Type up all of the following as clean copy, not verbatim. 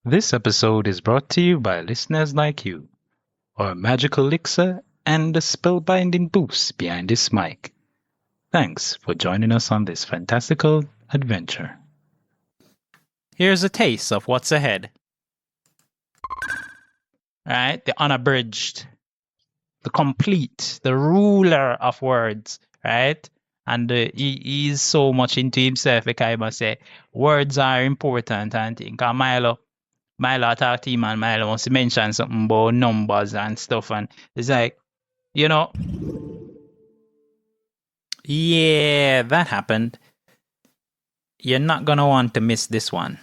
This episode is brought to you by listeners like you, our magical elixir, and the spellbinding boost behind this mic. Thanks for joining us on this fantastical adventure. Here's a taste of what's ahead. Right? The unabridged, the complete, the ruler of words, right? And he is so much into himself, like I must say, words are important and things. Because Milo talk to him and Milo wants to mention something about numbers and stuff. And it's like, yeah, that happened. You're not going to want to miss this one.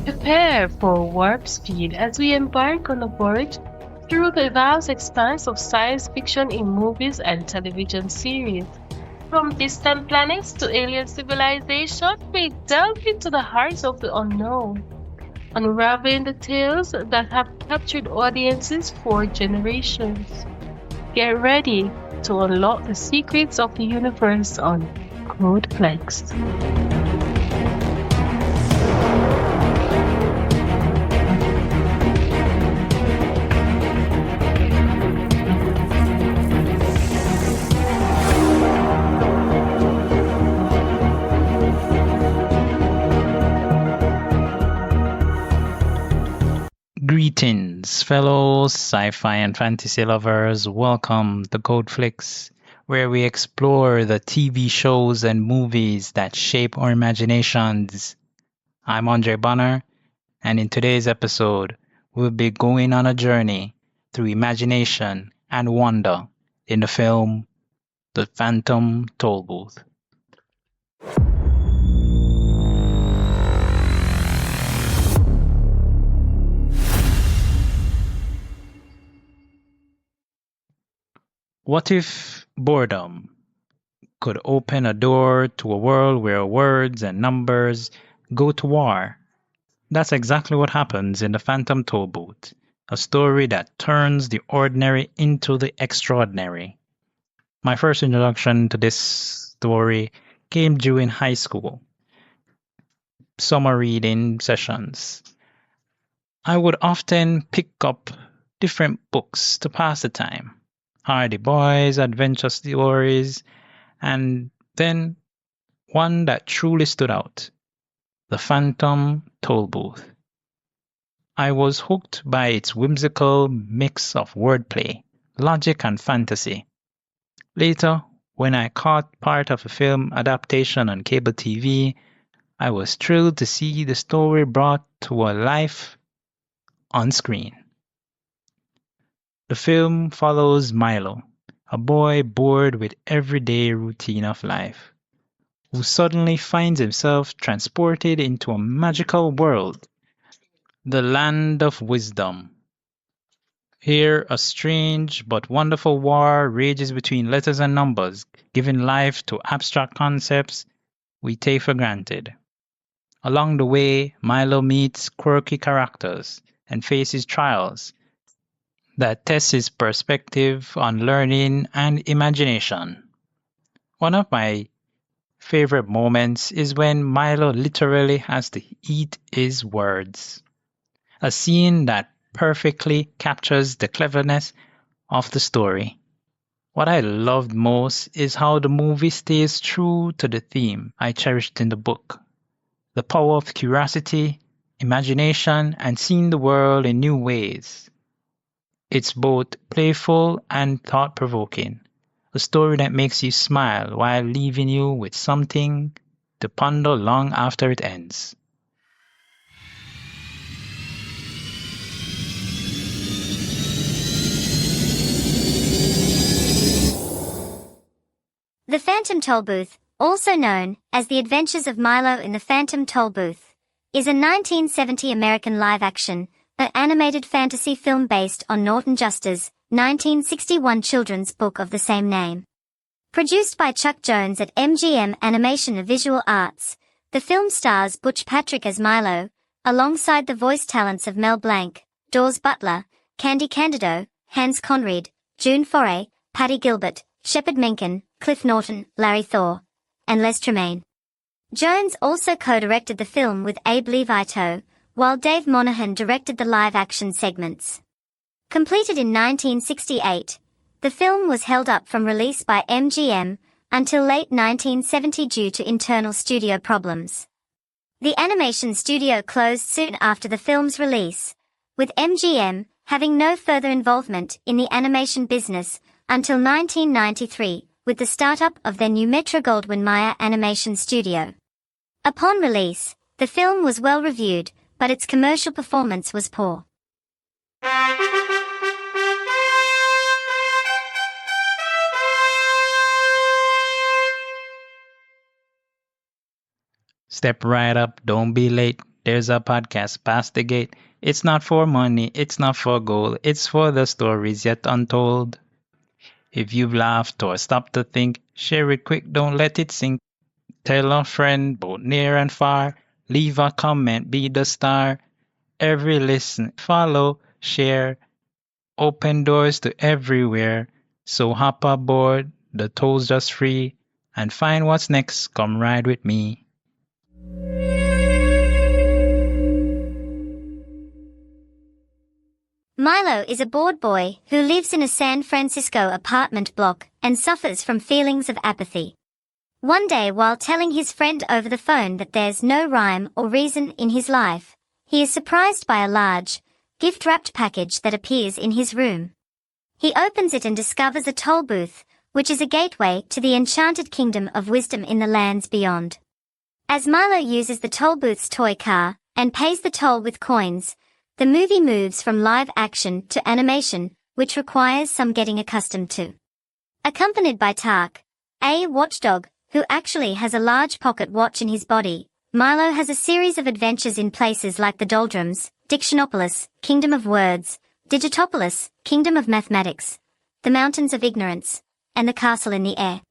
Prepare for warp speed as we embark on a voyage through the vast expanse of science fiction in movies and television series. From distant planets to alien civilization, we delve into the hearts of the unknown, unraveling the tales that have captured audiences for generations. Get ready to unlock the secrets of the universe on CodeFlix. Greetings, fellow sci-fi and fantasy lovers. Welcome to CodeFlix, where we explore the TV shows and movies that shape our imaginations. I'm Andre Bonner, and in today's episode, we'll be going on a journey through imagination and wonder in the film The Phantom Tollbooth. What if boredom could open a door to a world where words and numbers go to war? That's exactly what happens in The Phantom Tollbooth, a story that turns the ordinary into the extraordinary. My first introduction to this story came during high school summer reading sessions. I would often pick up different books to pass the time. Hardy Boys, adventure stories, and then one that truly stood out, The Phantom Tollbooth. I was hooked by its whimsical mix of wordplay, logic, and fantasy. Later, when I caught part of a film adaptation on cable TV, I was thrilled to see the story brought to life on screen. The film follows Milo, a boy bored with everyday routine of life, who suddenly finds himself transported into a magical world, the land of wisdom. Here, a strange but wonderful war rages between letters and numbers, giving life to abstract concepts we take for granted. Along the way, Milo meets quirky characters and faces trials that tests his perspective on learning and imagination. One of my favorite moments is when Milo literally has to eat his words, a scene that perfectly captures the cleverness of the story. What I loved most is how the movie stays true to the theme I cherished in the book, the power of curiosity, imagination, and seeing the world in new ways. It's both playful and thought-provoking, a story that makes you smile while leaving you with something to ponder long after it ends. The Phantom Tollbooth, also known as The Adventures of Milo in the Phantom Tollbooth, is a 1970 American live-action, animated fantasy film based on Norton Juster's 1961 children's book of the same name. Produced by Chuck Jones at MGM Animation Visual Arts, the film stars Butch Patrick as Milo, alongside the voice talents of Mel Blanc, Dawes Butler, Candy Candido, Hans Conried, June Foray, Paddy Gilbert, Shepard Menken, Cliff Norton, Larry Thor, and Les Tremaine. Jones also co-directed the film with Abe Levito, while Dave Monahan directed the live-action segments. Completed in 1968, the film was held up from release by MGM until late 1970 due to internal studio problems. The animation studio closed soon after the film's release, with MGM having no further involvement in the animation business until 1993, with the startup of their new Metro-Goldwyn-Mayer animation studio. Upon release, the film was well reviewed, but its commercial performance was poor. Step right up, don't be late. There's a podcast past the gate. It's not for money, it's not for gold, it's for the stories yet untold. If you've laughed or stopped to think, share it quick, don't let it sink. Tell a friend, both near and far. Leave a comment, be the star. Every listen, follow, share. Open doors to everywhere. So hop aboard, the toll's just free. And find what's next, come ride with me. Milo is a bored boy who lives in a San Francisco apartment block and suffers from feelings of apathy. One day, while telling his friend over the phone that there's no rhyme or reason in his life, he is surprised by a large, gift-wrapped package that appears in his room. He opens it and discovers a toll booth, which is a gateway to the enchanted kingdom of wisdom in the lands beyond. As Milo uses the toll booth's toy car and pays the toll with coins, the movie moves from live action to animation, which requires some getting accustomed to. Accompanied by Tock, a watchdog, who actually has a large pocket watch in his body, Milo has a series of adventures in places like the Doldrums, Dictionopolis, Kingdom of Words, Digitopolis, Kingdom of Mathematics, the Mountains of Ignorance, and the Castle in the Air.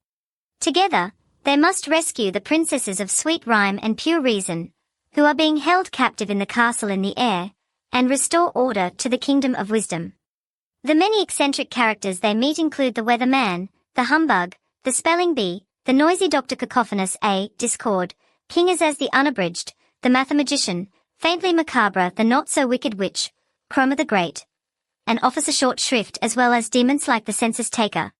Together, they must rescue the princesses of sweet rhyme and pure reason, who are being held captive in the castle in the air, and restore order to the kingdom of wisdom. The many eccentric characters they meet include the Weatherman, the Humbug, the Spelling Bee, the noisy Dr. Cacophonous A. Discord, King Azaz the Unabridged, the Mathemagician, faintly macabre the not-so-wicked Witch, Chroma the Great, and Officer Short Shrift, as well as demons like the Census Taker,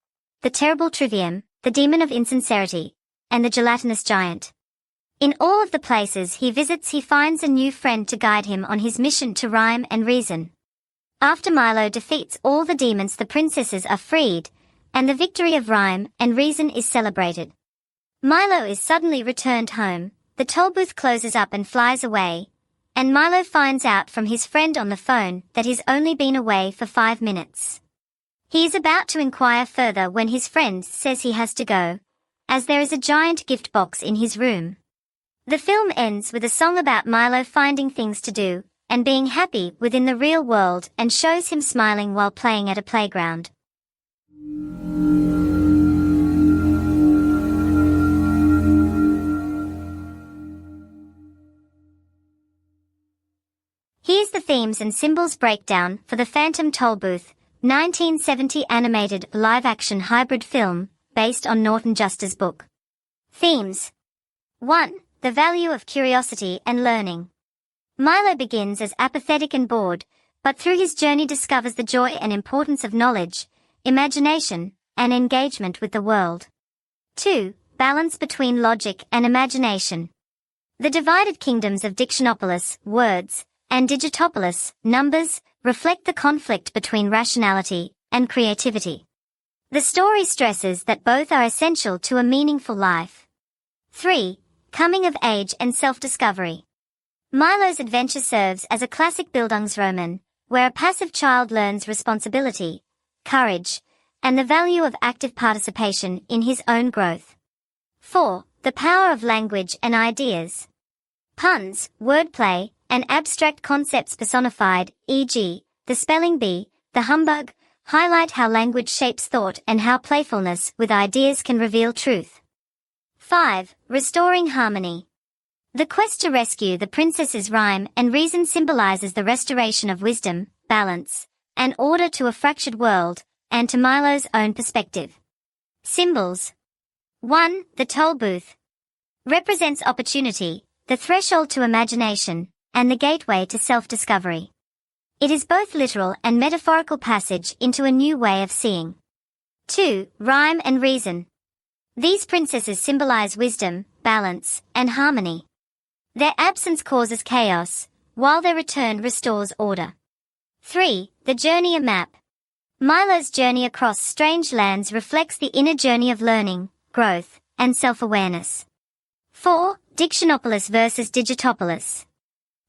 the Terrible Trivium, the Demon of Insincerity, and the Gelatinous Giant. In all of the places he visits, he finds a new friend to guide him on his mission to rhyme and reason. After Milo defeats all the demons, the princesses are freed, and the victory of rhyme and reason is celebrated. Milo is suddenly returned home, the tollbooth closes up and flies away, and Milo finds out from his friend on the phone that he's only been away for 5 minutes. He is about to inquire further when his friend says he has to go, as there is a giant gift box in his room. The film ends with a song about Milo finding things to do and being happy within the real world, and shows him smiling while playing at a playground. Here's the themes and symbols breakdown for the Phantom Tollbooth, 1970 animated live-action hybrid film based on Norton Juster's book. Themes. 1. The value of curiosity and learning. Milo begins as apathetic and bored, but through his journey discovers the joy and importance of knowledge, imagination, and engagement with the world. 2. Balance between logic and imagination. The divided kingdoms of Dictionopolis, words, and Digitopolis, numbers, reflect the conflict between rationality and creativity. The story stresses that both are essential to a meaningful life. 3. Coming of age and self-discovery. Milo's adventure serves as a classic Bildungsroman, where a passive child learns responsibility, courage, and the value of active participation in his own growth. 4. The power of language and ideas. Puns, wordplay, and abstract concepts personified, e.g., the spelling bee, the humbug, highlight how language shapes thought and how playfulness with ideas can reveal truth. 5. Restoring harmony. The quest to rescue the princesses' rhyme and reason symbolizes the restoration of wisdom, balance, and order to a fractured world, and to Milo's own perspective. Symbols. 1. The Tollbooth. Represents opportunity, the threshold to imagination, and the gateway to self-discovery. It is both literal and metaphorical passage into a new way of seeing. 2. Rhyme and reason. These princesses symbolize wisdom, balance, and harmony. Their absence causes chaos, while their return restores order. 3. The journey a map. Milo's journey across strange lands reflects the inner journey of learning, growth, and self-awareness. 4. Dictionopolis versus Digitopolis.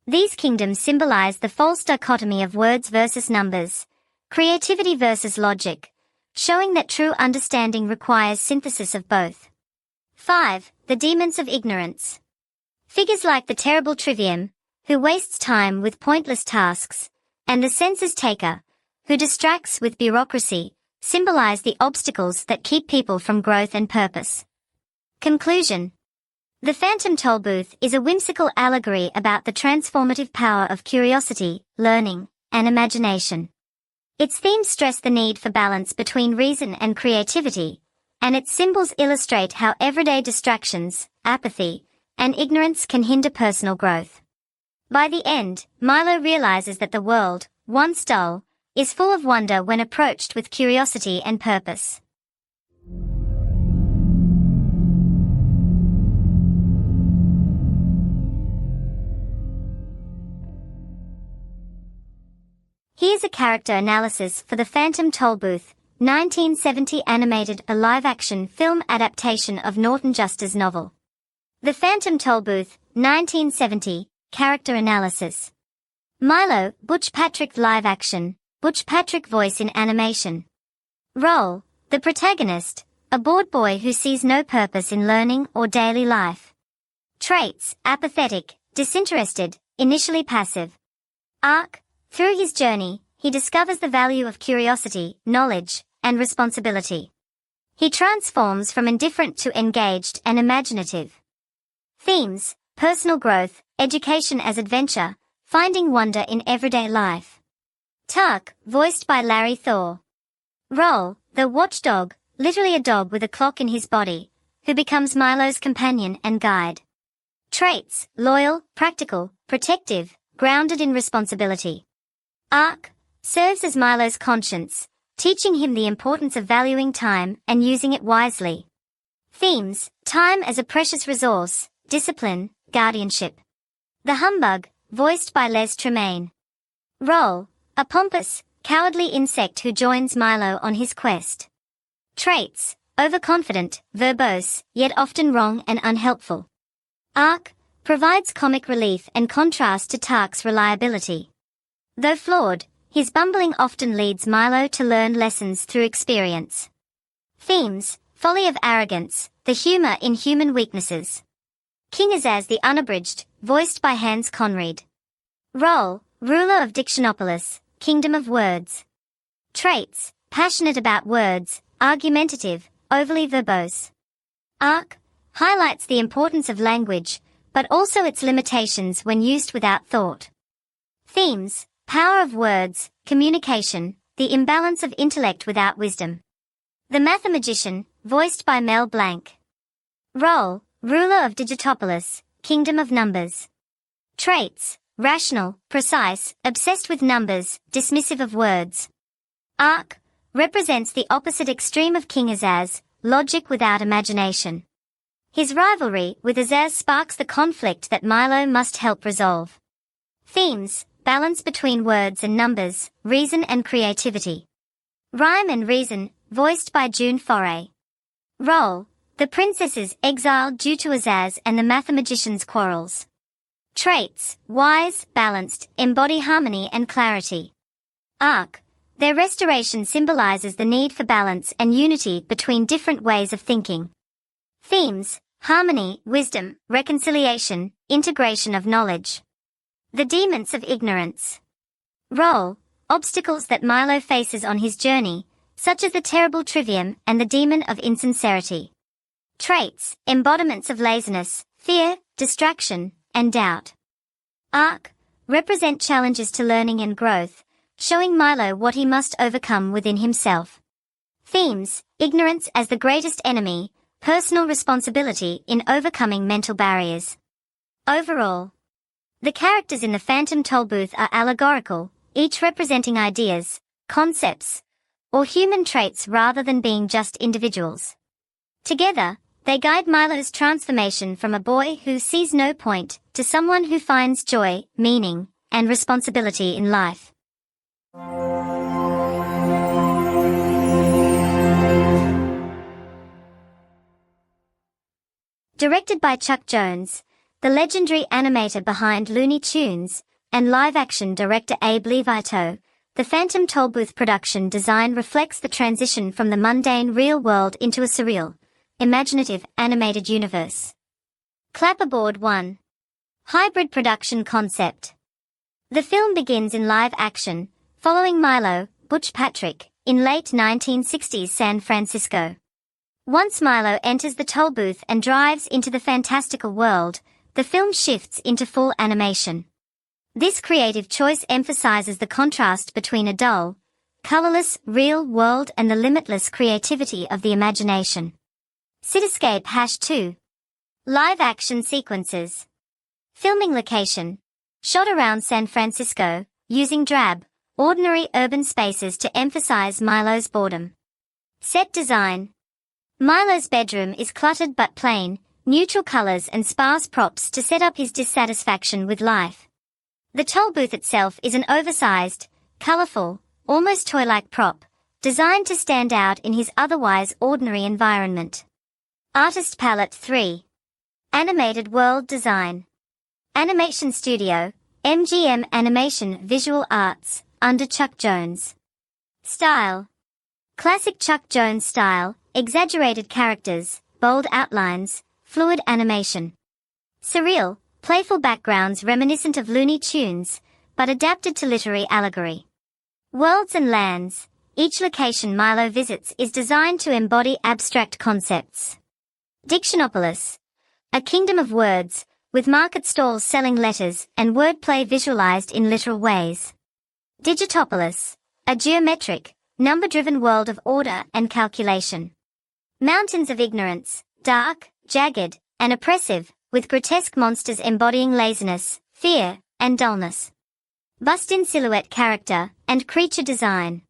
These kingdoms symbolize the false dichotomy of words versus numbers, creativity versus logic, showing that true understanding requires synthesis of both. 5. The demons of ignorance. Figures like the terrible trivium, who wastes time with pointless tasks, and the census taker, who distracts with bureaucracy, symbolize the obstacles that keep people from growth and purpose. Conclusion. The Phantom Tollbooth is a whimsical allegory about the transformative power of curiosity, learning, and imagination. Its themes stress the need for balance between reason and creativity, and its symbols illustrate how everyday distractions, apathy, and ignorance can hinder personal growth. By the end, Milo realizes that the world, once dull, is full of wonder when approached with curiosity and purpose. Here's a character analysis for The Phantom Tollbooth, 1970 animated a live-action film adaptation of Norton Juster's novel. The Phantom Tollbooth, 1970, character analysis. Milo, Butch Patrick live-action, Butch Patrick voice in animation. Role, the protagonist, a bored boy who sees no purpose in learning or daily life. Traits, apathetic, disinterested, initially passive. Arc, through his journey, he discovers the value of curiosity, knowledge, and responsibility. He transforms from indifferent to engaged and imaginative. Themes, personal growth, education as adventure, finding wonder in everyday life. Tock, voiced by Larry Thor. Role, the watchdog, literally a dog with a clock in his body, who becomes Milo's companion and guide. Traits, loyal, practical, protective, grounded in responsibility. Arc, serves as Milo's conscience, teaching him the importance of valuing time and using it wisely. Themes, time as a precious resource, discipline, guardianship. The Humbug, voiced by Les Tremaine. Role, a pompous, cowardly insect who joins Milo on his quest. Traits, overconfident, verbose, yet often wrong and unhelpful. Arc, provides comic relief and contrast to Tock's reliability. Though flawed, his bumbling often leads Milo to learn lessons through experience. Themes, folly of arrogance, the humor in human weaknesses. King Azaz the Unabridged, voiced by Hans Conried. Role, ruler of Dictionopolis, kingdom of words. Traits, passionate about words, argumentative, overly verbose. Arc, highlights the importance of language, but also its limitations when used without thought. Themes, power of words, communication, the imbalance of intellect without wisdom. The Mathemagician, voiced by Mel Blanc. Role, ruler of Digitopolis, kingdom of numbers. Traits, rational, precise, obsessed with numbers, dismissive of words. Arc, represents the opposite extreme of King Azaz, logic without imagination. His rivalry with Azaz sparks the conflict that Milo must help resolve. Themes, balance between words and numbers, reason and creativity. Rhyme and reason, voiced by June Foray. Role, the princesses exiled due to Azaz and the Mathemagician's quarrels. Traits, wise, balanced, embody harmony and clarity. Arc, their restoration symbolizes the need for balance and unity between different ways of thinking. Themes, harmony, wisdom, reconciliation, integration of knowledge. The demons of ignorance. Role, obstacles that Milo faces on his journey, such as the terrible trivium and the demon of insincerity. Traits, embodiments of laziness, fear, distraction, and doubt. Arc, represent challenges to learning and growth, showing Milo what he must overcome within himself. Themes: ignorance as the greatest enemy, personal responsibility in overcoming mental barriers. Overall, the characters in the Phantom Tollbooth are allegorical, each representing ideas, concepts, or human traits rather than being just individuals. Together, they guide Milo's transformation from a boy who sees no point to someone who finds joy, meaning, and responsibility in life. Directed by Chuck Jones, the legendary animator behind Looney Tunes, and live-action director Abe Levito, the Phantom Tollbooth production design reflects the transition from the mundane real world into a surreal, imaginative, animated universe. Clapperboard 1. Hybrid production concept. The film begins in live action, following Milo, Butch Patrick, in late 1960s San Francisco. Once Milo enters the Tollbooth and drives into the fantastical world, the film shifts into full animation. This creative choice emphasizes the contrast between a dull, colorless, real world and the limitless creativity of the imagination. Cityscape #2. Live action sequences. Filming location. Shot around San Francisco, using drab, ordinary urban spaces to emphasize Milo's boredom. Set design. Milo's bedroom is cluttered but plain, neutral colors and sparse props to set up his dissatisfaction with life. The Tollbooth itself is an oversized, colorful, almost toy-like prop, designed to stand out in his otherwise ordinary environment. Artist Palette 3. Animated World Design. Animation Studio, MGM Animation Visual Arts, under Chuck Jones. Style. Classic Chuck Jones style, exaggerated characters, bold outlines, fluid animation. Surreal, playful backgrounds reminiscent of Looney Tunes, but adapted to literary allegory. Worlds and lands. Each location Milo visits is designed to embody abstract concepts. Dictionopolis. A kingdom of words, with market stalls selling letters and wordplay visualized in literal ways. Digitopolis. A geometric, number-driven world of order and calculation. Mountains of ignorance, dark, jagged, and oppressive, with grotesque monsters embodying laziness, fear, and dullness. Bust-in silhouette character and creature design.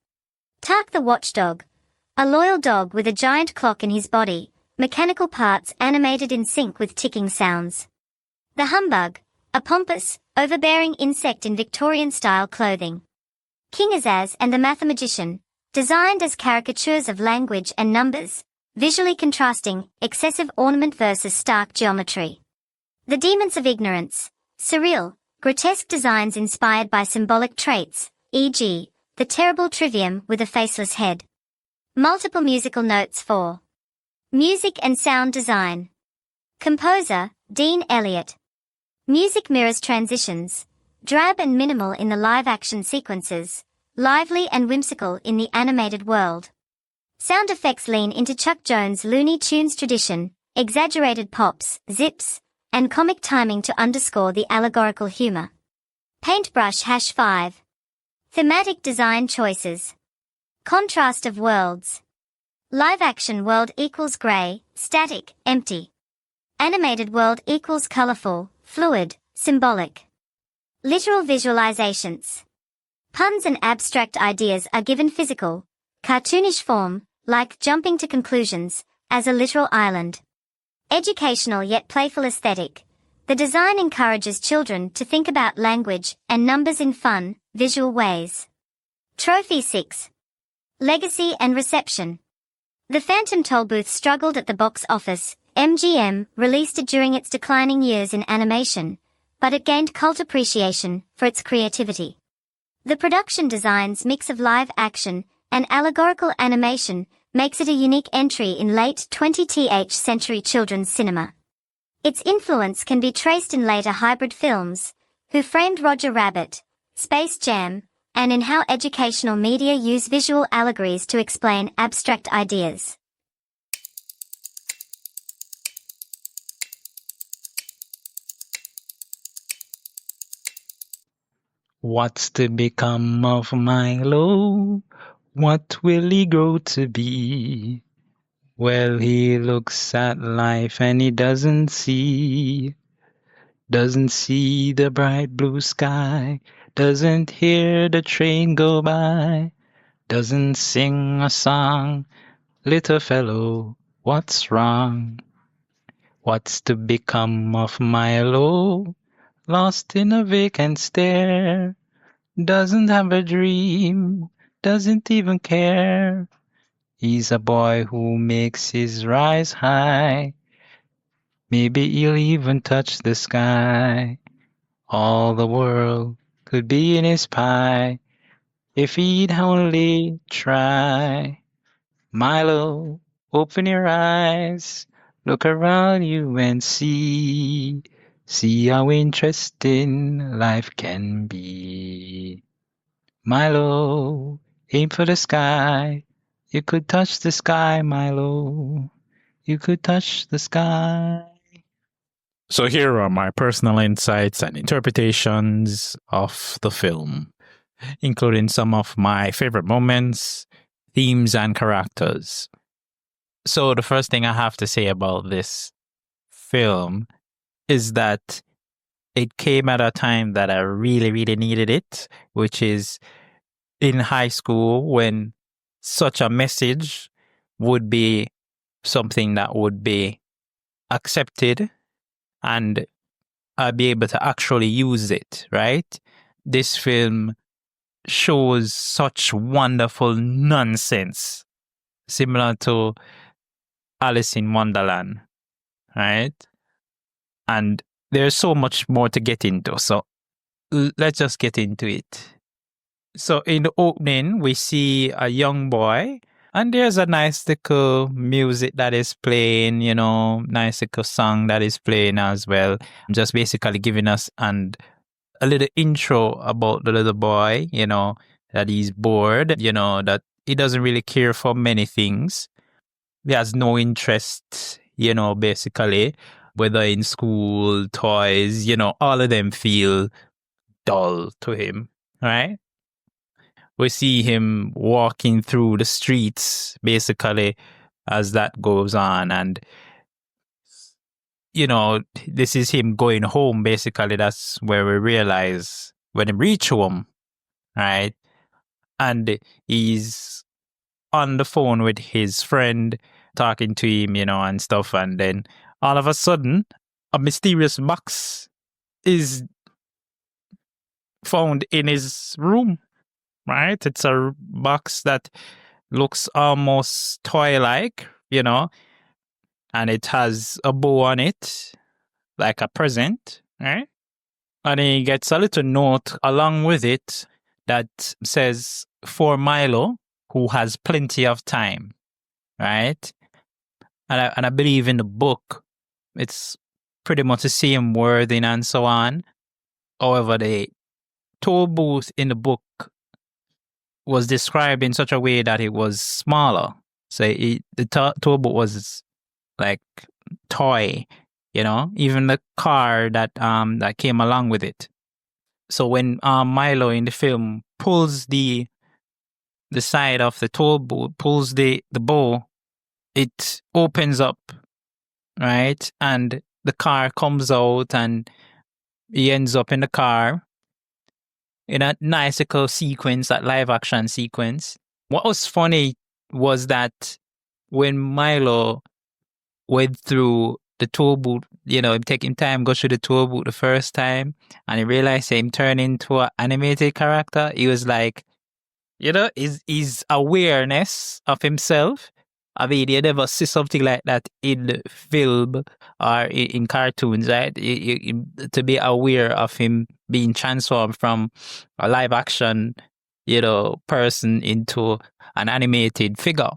Tock the watchdog. A loyal dog with a giant clock in his body, mechanical parts animated in sync with ticking sounds. The Humbug. A pompous, overbearing insect in Victorian-style clothing. King Azaz and the Mathemagician. Designed as caricatures of language and numbers, visually contrasting excessive ornament versus stark geometry. The Demons of Ignorance. Surreal, grotesque designs inspired by symbolic traits, e.g., the terrible trivium with a faceless head. Multiple musical notes for music and sound design. Composer, Dean Elliott. Music mirrors transitions, drab and minimal in the live-action sequences, lively and whimsical in the animated world. Sound effects lean into Chuck Jones' Looney Tunes tradition, exaggerated pops, zips, and comic timing to underscore the allegorical humor. Paintbrush #5. Thematic design choices. Contrast of worlds. Live-action world equals gray, static, empty. Animated world equals colorful, fluid, symbolic. Literal visualizations. Puns and abstract ideas are given physical, cartoonish form, like jumping to conclusions, as a literal island. Educational yet playful aesthetic. The design encourages children to think about language and numbers in fun, visual ways. Trophy 6. Legacy and reception. The Phantom Tollbooth struggled at the box office. MGM released it during its declining years in animation, but it gained cult appreciation for its creativity. The production design's mix of live action and allegorical animation makes it a unique entry in late 20th century children's cinema. Its influence can be traced in later hybrid films, Who Framed Roger Rabbit, Space Jam, and in how educational media use visual allegories to explain abstract ideas. What's to become of Milo? What will he grow to be? Well, he looks at life and he doesn't see the bright blue sky, doesn't hear the train go by, doesn't sing a song. Little fellow, what's wrong? What's to become of Milo? Lost in a vacant stare, doesn't have a dream, doesn't even care. He's a boy who makes his rise high. Maybe he'll even touch the sky. All the world could be in his pie if he'd only try. Milo, open your eyes, look around you and see how interesting life can be. Milo, aim for the sky. You could touch the sky, Milo. You could touch the sky. So here are my personal insights and interpretations of the film, including some of my favorite moments, themes, and characters. So the first thing I have to say about this film is that it came at a time that I really, really needed it, which is in high school when such a message would be something that would be accepted and I'll be able to actually use it, right? This film shows such wonderful nonsense, similar to Alice in Wonderland, right? And there's so much more to get into, so let's just get into it. So in the opening, we see a young boy, and there's a nice little music that is playing, nice little song that is playing as well. Just basically giving us a little intro about the little boy, that he's bored, that he doesn't really care for many things. He has no interest, basically, whether in school, toys, all of them feel dull to him, right? We see him walking through the streets, basically, as that goes on. And, this is him going home, basically. That's where we realize when he reach home, right? And he's on the phone with his friend, talking to him, and stuff. And then all of a sudden, a mysterious box is found in his room. Right? It's a box that looks almost toy-like, and it has a bow on it, like a present, right? And he gets a little note along with it that says, for Milo, who has plenty of time, right? And I believe in the book, it's pretty much the same wording and so on. However, the Tollbooth in the book was described in such a way that it was smaller. So the Tollbooth was like toy, even the car that came along with it. So when Milo in the film pulls the side of the Tollbooth, pulls the bow, it opens up, right? And the car comes out and he ends up in the car in a nice little sequence, that live action sequence. What was funny was that when Milo went through the Tollbooth, him taking time, go through the Tollbooth the first time, and he realized him turn into an animated character, he was like, his awareness of himself. I mean, you never see something like that in film or in cartoons, right? To be aware of him being transformed from a live action, person into an animated figure.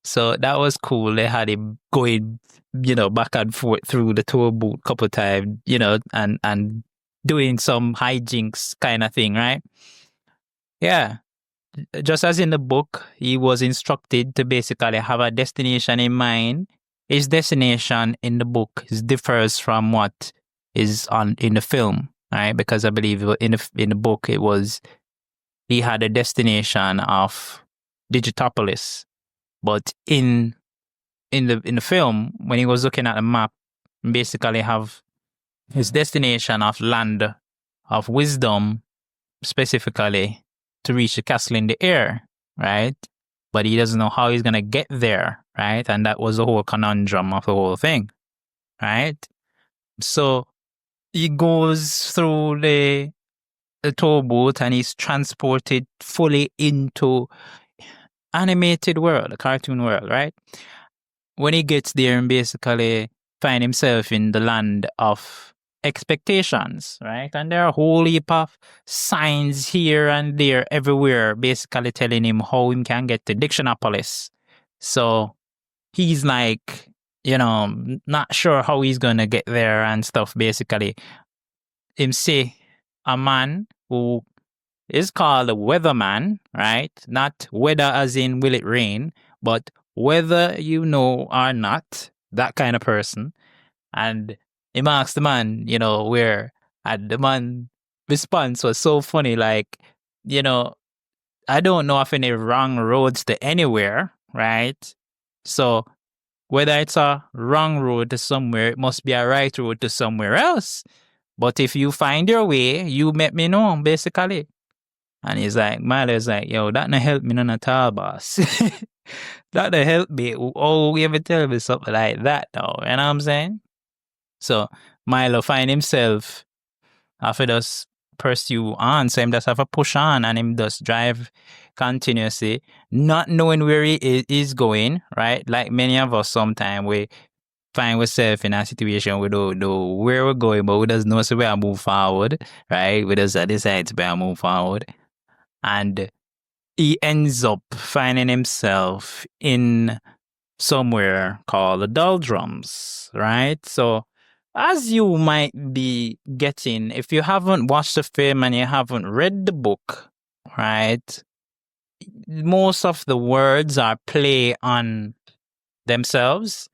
So that was cool. They had him going, back and forth through the Tollbooth a couple of times, and doing some hijinks kind of thing, right? Yeah. Just as in the book, he was instructed to basically have a destination in mind. His destination in the book differs from what is in the film, right? Because I believe in the book it was he had a destination of Digitopolis, but in the film when he was looking at the map, basically have his destination of land of wisdom, specifically to reach the castle in the air, right? But he doesn't know how he's gonna get there, right? And that was the whole conundrum of the whole thing, right? So he goes through the Tollbooth and he's transported fully into animated world, a cartoon world, right? When he gets there and basically find himself in the land of expectations, right? And there are a whole heap of signs here and there everywhere, basically telling him how he can get to Dictionopolis. So he's like, not sure how he's gonna get there and stuff, basically. Him say a man who is called a weatherman, right? Not weather as in will it rain, but whether you know or not, that kind of person. And him asks the man, where, and the man response was so funny, like, I don't know of any wrong roads to anywhere, right? So whether it's a wrong road to somewhere, it must be a right road to somewhere else. But if you find your way, you let me know, basically. And he's like, Milo's like, yo, that not help me none at all, boss. That not help me. Oh, you ever tell me something like that, though? You know what I'm saying? So Milo find himself after just pursue on, so him just have a push on and him just drive continuously, not knowing where he is going, right? Like many of us sometimes we find ourselves in a situation we don't know where we're going, but we just know so we are move forward, right? We just decide to move forward. And he ends up finding himself in somewhere called the Doldrums, right? So as you might be getting, if you haven't watched the film and you haven't read the book, right, most of the words are play on themselves.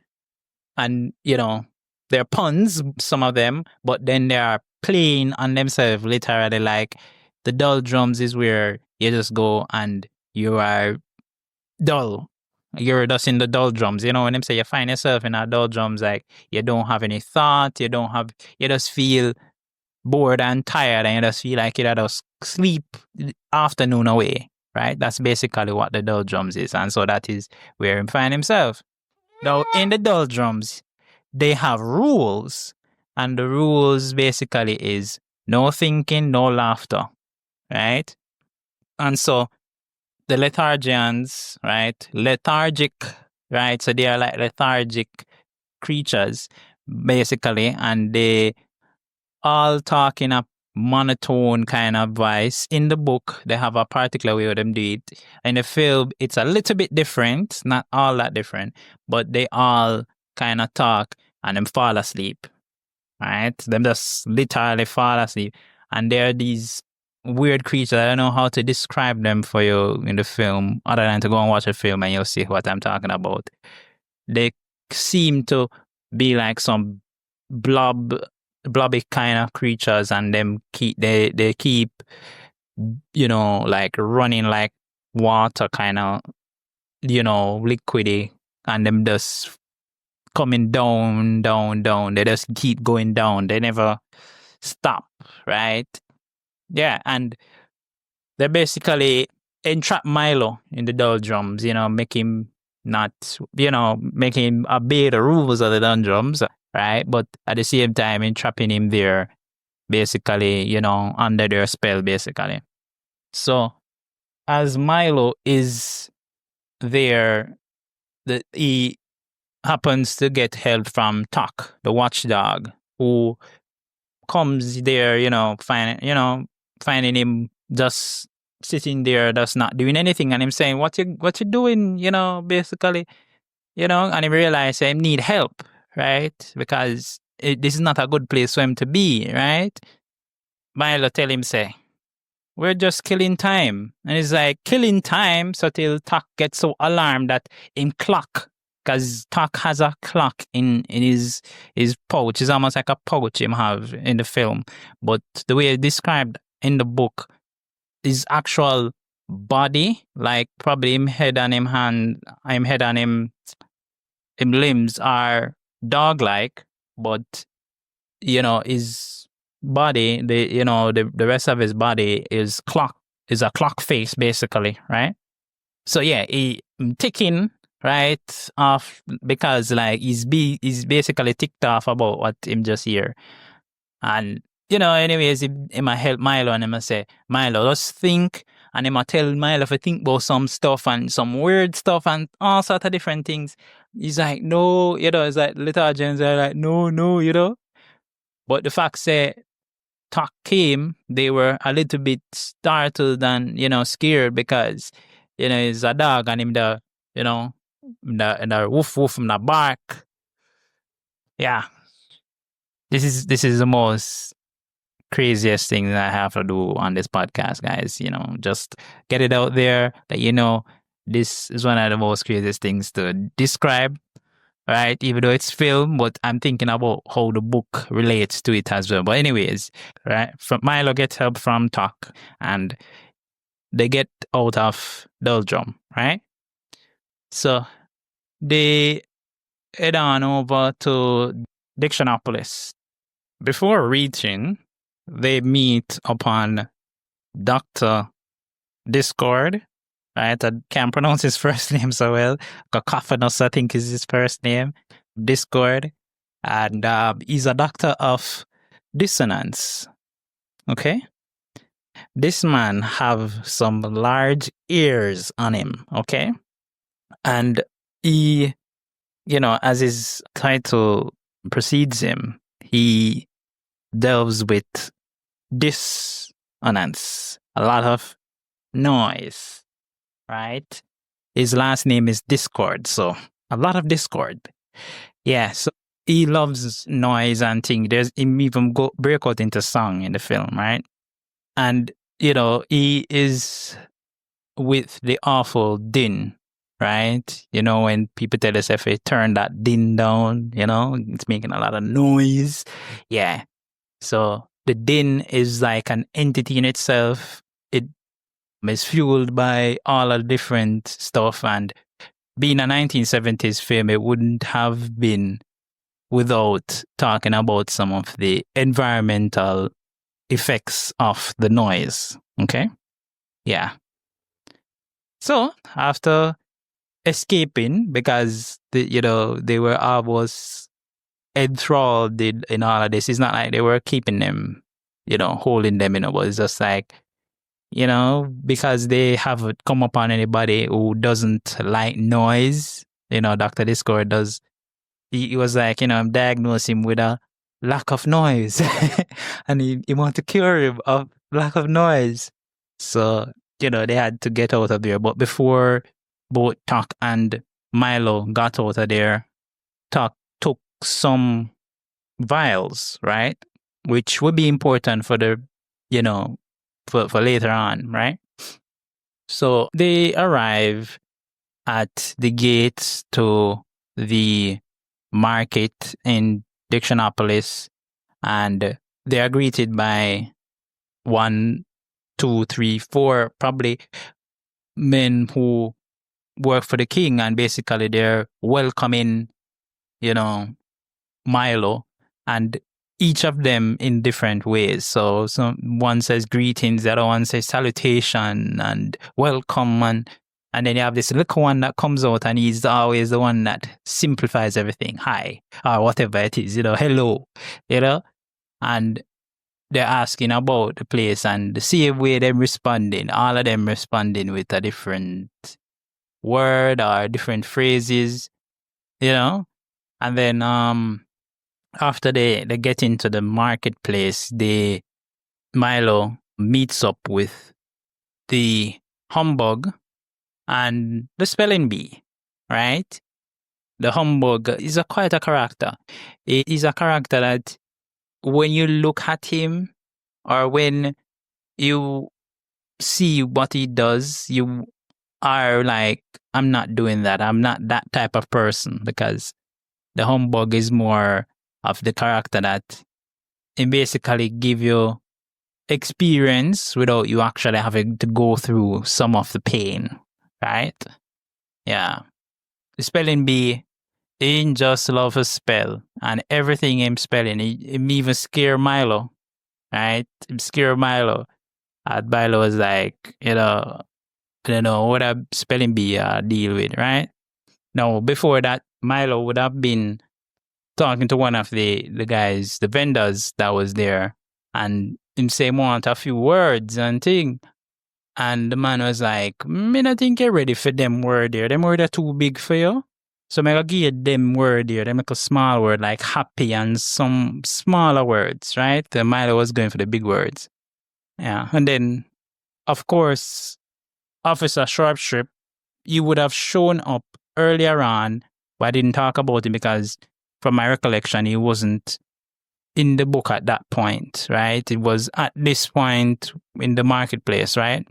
And, they're puns, some of them, but then they are playing on themselves, literally. Like the Doldrums is where you just go and you are dull. You're just in the Doldrums. When them say you find yourself in a Doldrums, like you don't have any thought, you just feel bored and tired, and you just feel like you just sleep afternoon away, right? That's basically what the Doldrums is. And so that is where he find himself. Now, in the Doldrums, they have rules, and the rules basically is no thinking, no laughter, right? And so the lethargians, right? Lethargic, right? So they are like lethargic creatures, basically, and they all talk in a monotone kind of voice. In the book, they have a particular way of them do it. In the film, it's a little bit different, not all that different, but they all kind of talk and then fall asleep, right? Them just literally fall asleep. And they're these weird creatures. I don't know how to describe them for you in the film, other than to go and watch a film and you'll see what I'm talking about. They seem to be like some blobby kind of creatures, and them keep like running like water kind of liquidy, and them just coming down. They just keep going down. They never stop, right? Yeah, and they basically entrap Milo in the Doldrums, make him not, make him obey the rules of the Doldrums, right? But at the same time, entrapping him there, basically, under their spell, basically. So, as Milo is there, he happens to get help from Tock, the watchdog, who comes there, finding him just sitting there, just not doing anything, and him saying, "What you doing?" Basically, and he realized I need help, right? Because this is not a good place for him to be, right? Milo tell him, say, "We're just killing time," and he's like, "Killing time?" So till Tock gets so alarmed that him clock because Tock has a clock in his pouch. It's almost like a pouch him have in the film. But the way it's described in the book, his actual body, like probably him head and him hand, him limbs are dog-like, but his body, the rest of his body is a clock face basically, right? So yeah, he ticking right off because like he's basically ticked off about what him just hear. And anyways, he might help Milo and he might say, Milo, let's think. And he might tell Milo to think about some stuff and some weird stuff and all sort of different things. He's like, no, it's like little James are like, no. But the fact say Tock came, they were a little bit startled and, scared because, it's a dog and him the woof woof from the bark. Yeah. This is the most craziest thing that I have to do on this podcast, guys. Just get it out there that, this is one of the most craziest things to describe, right? Even though it's film, but I'm thinking about how the book relates to it as well. But anyways, right? From Milo gets help from Tock and they get out of Doldrum, right? So they head on over to Dictionopolis. Before reaching, they meet upon Dr. Discord, right? I can't pronounce his first name so well. Cacophonous, I think, is his first name. Discord. And he's a doctor of dissonance. Okay? This man have some large ears on him, okay? And he, as his title precedes him, he delves with dissonance, a lot of noise, right? His last name is Discord, so a lot of discord. Yeah, so he loves noise and things. There's him even break out into song in the film, right? And he is with the awful din, right? When people tell us if they turn that din down, it's making a lot of noise. Yeah. So the din is like an entity in itself. It is fueled by all the different stuff. And being a 1970s film, it wouldn't have been without talking about some of the environmental effects of the noise. Okay? Yeah. So after escaping, because they were almost enthralled in all of this, it's not like they were keeping them, holding them, but it's just like, because they haven't come upon anybody who doesn't like noise. Dr. Discord does. He was like, I'm diagnosing him with a lack of noise. And he want to cure him of lack of noise. So, they had to get out of there. But before both Tock and Milo got out of there, Tock took some vials, right? Which would be important for the, for later on, right? So they arrive at the gates to the market in Dictionopolis, and they are greeted by 1, 2, 3, 4 probably men who work for the king, and basically they're welcoming, Milo, and each of them in different ways. So one says greetings, the other one says salutation and welcome, and then you have this little one that comes out and he's always the one that simplifies everything. Hi, or whatever it is, hello, and they're asking about the place, and the same way they're responding, all of them responding with a different word or different phrases, and then after they get into the marketplace, Milo meets up with the Humbug and the spelling bee, right? The Humbug is quite a character. It is a character that when you look at him or when you see what he does, you are like, I'm not doing that. I'm not that type of person, because the Humbug is more of the character that it basically give you experience without you actually having to go through some of the pain, right? Yeah. The spelling bee, he just love a spell, and everything him spelling, he even scare Milo, right? Him scare Milo. And Milo was like, I don't know what a spelling bee deal with, right? Now, before that, Milo would have been talking to one of the guys, the vendors that was there, and him say want a few words and thing. And the man was like, me not think you're ready for them word there. Them word are too big for you. So me go give you them word there. They make a small word like happy and some smaller words, right? The Milo was going for the big words. Yeah. And then, of course, Officer Sharpstrip, you would have shown up earlier on, but I didn't talk about him because from my recollection, he wasn't in the book at that point, right? It was at this point in the marketplace, right?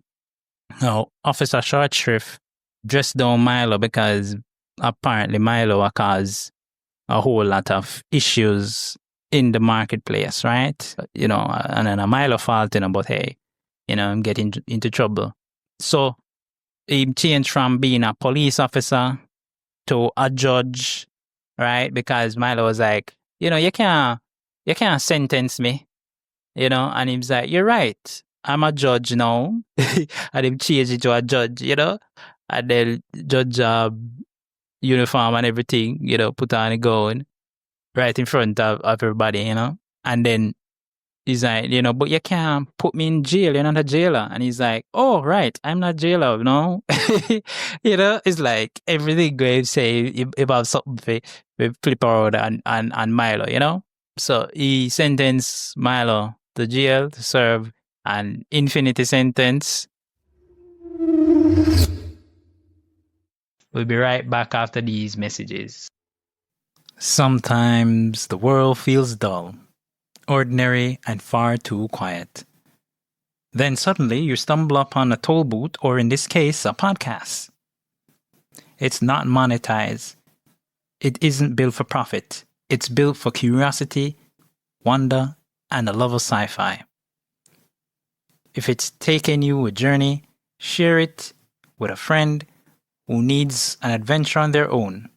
Now, Officer Shortshrift dressed down Milo because apparently Milo will cause a whole lot of issues in the marketplace, right? And then a Milo faulting about, hey, I'm getting into trouble. So he changed from being a police officer to a judge, right? Because Milo was like, you can't sentence me, and he was like, you're right. I'm a judge now. And him changed it to a judge, and then judge uniform and everything, put on a gown right in front of everybody, and then he's like, but you can't put me in jail. You're not a jailer. And he's like, oh, right. I'm not jailer, no. It's like everything going to say about something with flip around and Milo, So he sentenced Milo to jail to serve an infinity sentence. We'll be right back after these messages. Sometimes the world feels dull, ordinary, and far too quiet. Then suddenly you stumble upon a Tollbooth, or in this case, a podcast. It's not monetized. It isn't built for profit. It's built for curiosity, wonder, and a love of sci-fi. If it's taken you a journey, share it with a friend who needs an adventure on their own.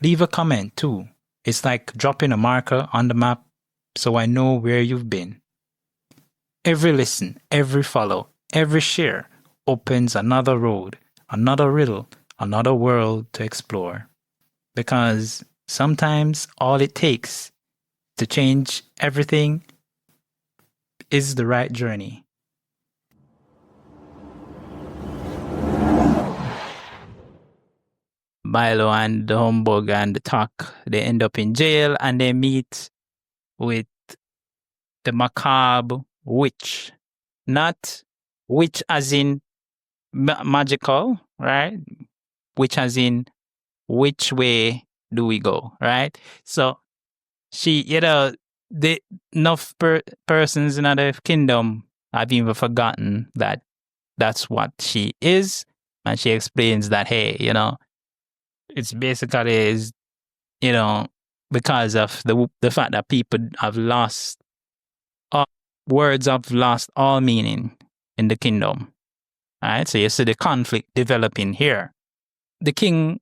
Leave a comment too. It's like dropping a marker on the map so I know where you've been. Every listen, every follow, every share opens another road, another riddle, another world to explore. Because sometimes all it takes to change everything is the right journey. Milo and the Humbug and the Tock, they end up in jail and they meet with the macabre witch. Not witch as in magical, right? Witch as in which way do we go, right? So she, the enough persons in the kingdom have even forgotten that that's what she is. And she explains that, hey, it's basically is, because of the fact that people have lost, words have lost all meaning in the kingdom. All right, so you see the conflict developing here. The king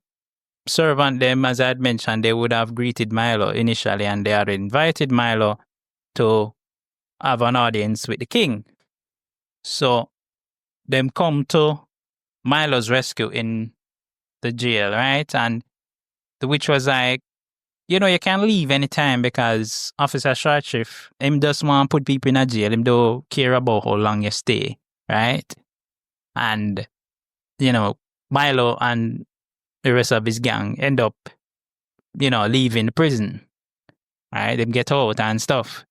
servant them, as I had mentioned, they would have greeted Milo initially, and they had invited Milo to have an audience with the king. So them come to Milo's rescue in the jail, right? And the witch was like, you can't leave anytime because Officer Shortshrift, him just want to put people in a jail. Him don't care about how long you stay, right? And, Milo and the rest of his gang end up, leaving the prison, right? They get out and stuff.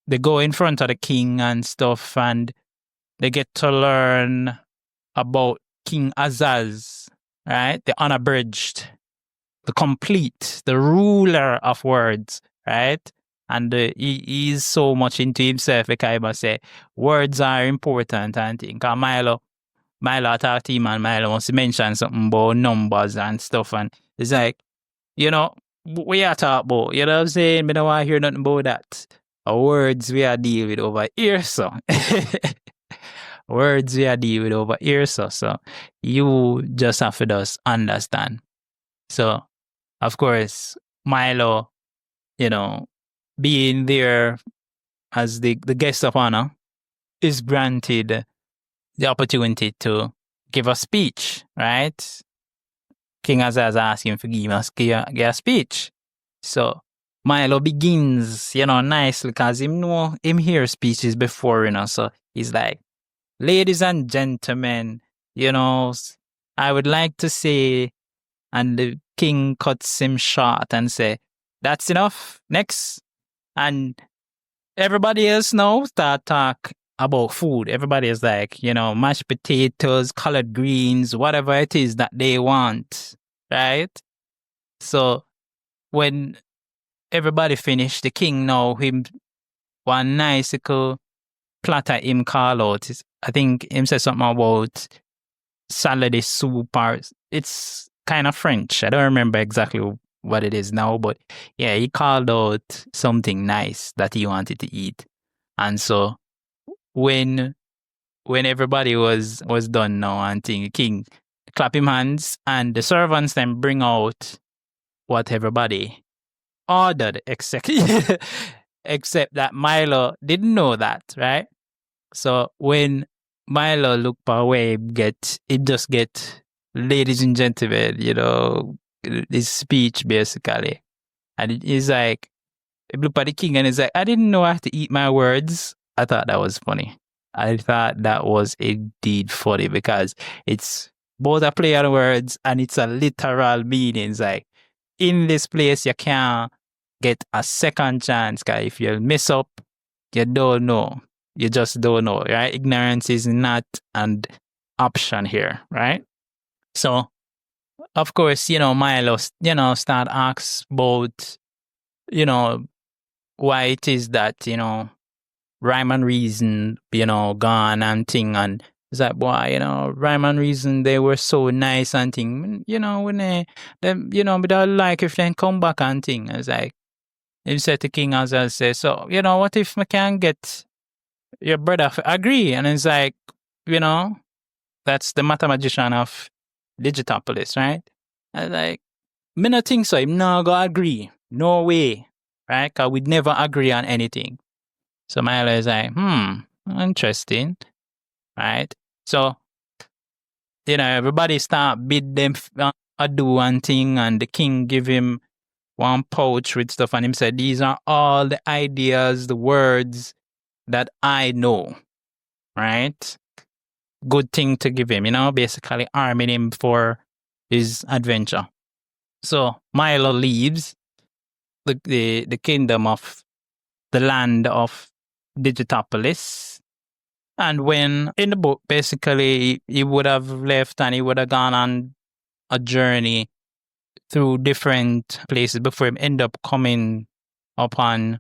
They go in front of the king and stuff, and they get to learn about King Azaz, right? The unabridged, the complete, the ruler of words, right? And he is so much into himself, like I must say, words are important and things. Milo Milo talk to him and Milo wants to mention something about numbers and stuff. And it's like, you know, what you talk about? You know what I'm saying? I don't want to hear nothing about that. Words we are deal with over here, so. Words we are deal with over here, so. So you just have to just understand. So, of course, Milo, you know, being there as the guest of honor is granted the opportunity to give a speech, right? King Azaz asked him to give a speech. So Milo begins, nicely because him hear speeches before, so he's like, ladies and gentlemen, I would like to say, and the king cuts him short and say, that's enough, next. And everybody else now start talk about food. Everybody is like, mashed potatoes, collard greens, whatever it is that they want, right? So when everybody finished, the king now him one nice little platter him call out. I think him said something about salad soup or it's kind of French. I don't remember exactly what it is now, but yeah, he called out something nice that he wanted to eat. And so when everybody was done now and the king clap him hands and the servants then bring out what everybody ordered except that Milo didn't know that, right? So when Milo looked away, it just get ladies and gentlemen, this speech basically. And it is like he looked at the king and he's like, I didn't know I had to eat my words. I thought that was funny. I thought that was indeed funny because it's both a play on words and it's a literal meaning. It's like, in this place, you can't get a second chance, because if you mess up, you don't know. You just don't know, right? Ignorance is not an option here, right? So, of course, Milo, start asks about, why it is that, rhyme and reason, gone and thing. And it's like, boy, rhyme and reason, they were so nice and thing. When they but I like if they come back and thing. It's like, he said to King as I say, so, what if I can't get your brother to agree? And it's like, that's the mathematician of Digitopolis, right? And like, me not think so. I'm not gonna agree. No way. Right? Because we'd never agree on anything. So Milo is like, interesting. Right? So, everybody start bid them a do one thing, and the king give him one pouch with stuff, and him said, these are all the ideas, the words that I know. Right? Good thing to give him, basically arming him for his adventure. So Milo leaves the kingdom of the land of Digitopolis. And when in the book, basically, he would have left and he would have gone on a journey through different places before he end up coming upon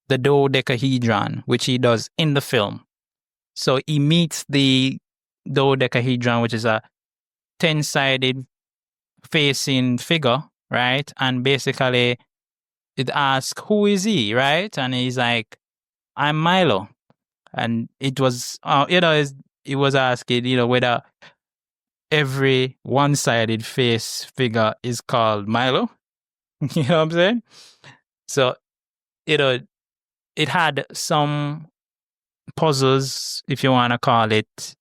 the dodecahedron, which he does in the film. So he meets the dodecahedron, which is a 10-sided facing figure, right? And basically, it asks, who is he, right? And he's like, I'm Milo. And it was, it was asking, whether every one-sided face figure is called Milo. You know what I'm saying? So, it had some puzzles, if you want to call it,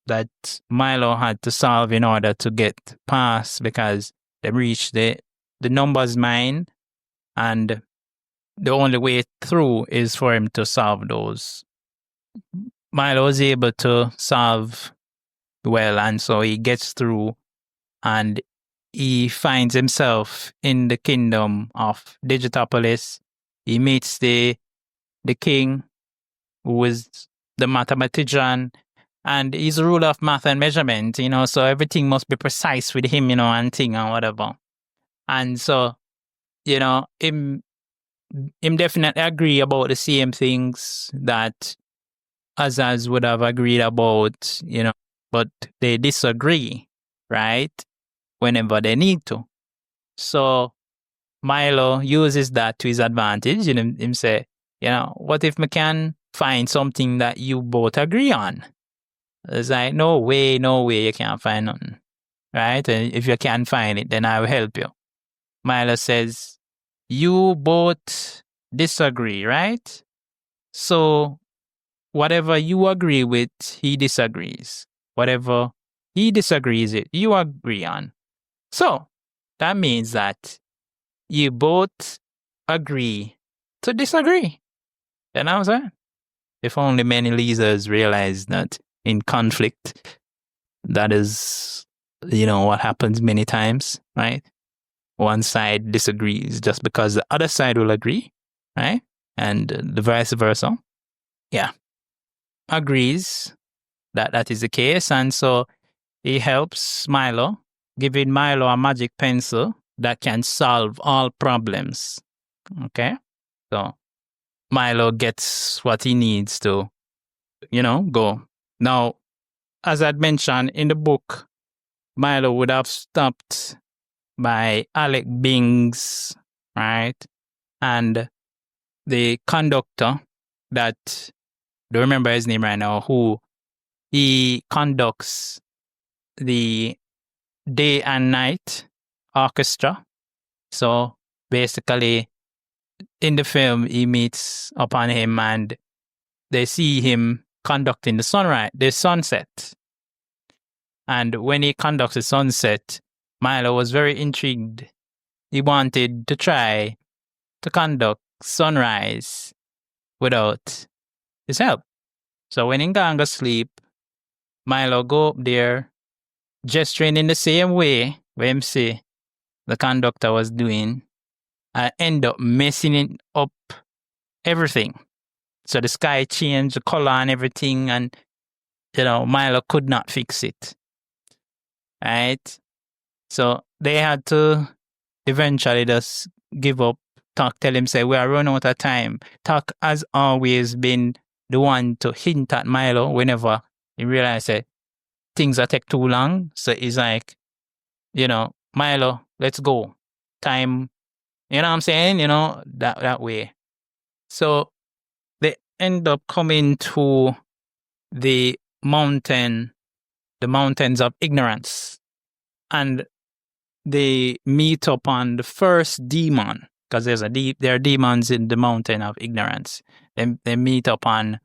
that Milo had to solve in order to get past because they reached the numbers mine, and the only way through is for him to solve those. Milo was able to solve well, and so he gets through and he finds himself in the kingdom of Digitopolis. He meets the king, who is the mathematician, and he's a ruler of math and measurement, so everything must be precise with him, and thing and whatever. And so, him definitely agree about the same things that Azaz would have agreed about, but they disagree, right? Whenever they need to. So Milo uses that to his advantage. And him say, what if we can find something that you both agree on? It's like, no way, you can't find nothing, right? And if you can't find it, then I will help you. Milo says, you both disagree, right? So whatever you agree with, he disagrees. Whatever he disagrees with, you agree on. So that means that you both agree to disagree. You know what I'm saying? If only many leaders realize that in conflict, that is, what happens many times, right? One side disagrees just because the other side will agree, right? And the vice versa. Yeah. Agrees that is the case. And so he helps Milo, giving Milo a magic pencil that can solve all problems. Okay? So Milo gets what he needs to, go. Now, as I'd mentioned in the book, Milo would have stopped by Alec Bing's, right? And the conductor that, don't remember his name right now, who he conducts the day and night orchestra. So basically, in the film, he meets upon him and they see him conducting the sunset. And when he conducts the sunset, Milo was very intrigued. He wanted to try to conduct sunrise without his help. So when he gone to sleep, Milo go up there, gesturing in the same way where him see the conductor was doing, and end up messing it up everything. So the sky changed, the color and everything, and Milo could not fix it. Right? So they had to eventually just give up. Tock tell him, say, we are running out of time. Tock has always been the one to hint at Milo whenever he realized that things are take too long. So he's like, Milo, let's go. Time, you know what I'm saying? That way. So they end up coming to the mountains of ignorance. And they meet up on the first demon, because there are demons in the mountain of ignorance. They meet up on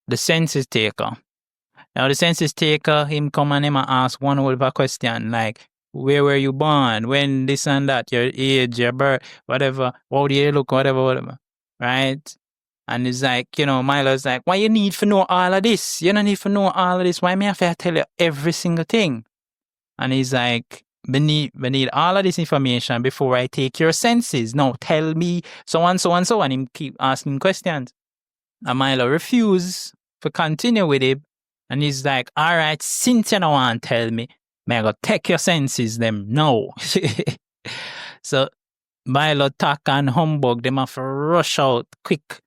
the census taker. Now the census taker, him come and him ask one whole of a question like, where were you born? When this and that, your age, your birth, whatever, how do you look, whatever, right? And it's like, Milo's like, why you need to know all of this? You don't need to know all of this. Why me have to tell you every single thing? And he's like, we need all of this information before I take your senses. No, tell me so and so and so. And him keep asking questions. And Milo refuse to continue with it. And he's like, all right, since you don't want to tell me, may I go take your senses them? No. So Milo, Tock, and Humbug, them have to rush out quick.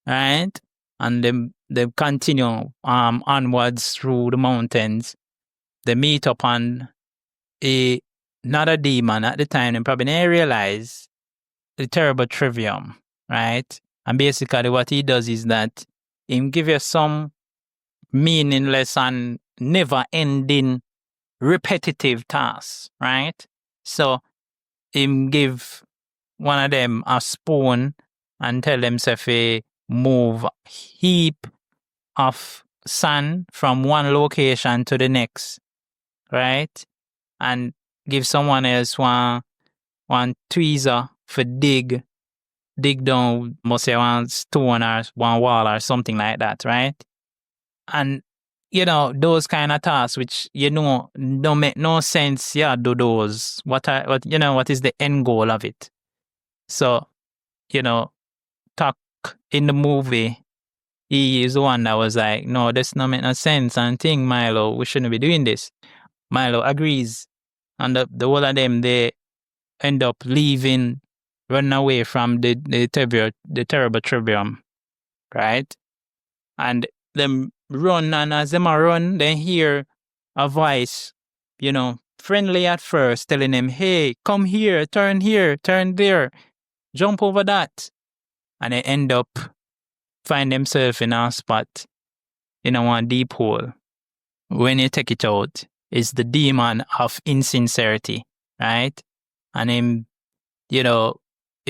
Right? And they continue onwards through the mountains. They meet upon another demon at the time, and probably didn't realize the terrible trivium, right? And basically what he does is that he give you some meaningless and never-ending repetitive tasks, right? So him give one of them a spoon and tell himself a move heap of sand from one location to the next, right? And give someone else one tweezer for dig down, must say one stone or one wall or something like that, right? And those kind of tasks which don't make no sense. Yeah, do those. What is the end goal of it? So, Tock in the movie, he is the one that was like, no, this don't make no sense. And think, Milo, we shouldn't be doing this. Milo agrees. And the whole of them, they end up leaving, running away from the terrible trivium, right? And them run, and as them are run, they hear a voice, friendly at first, telling him, hey, come here, turn there, jump over that. And they end up find themselves in a spot, in a one deep hole. When you take it out, it's the demon of insincerity, right? And him, he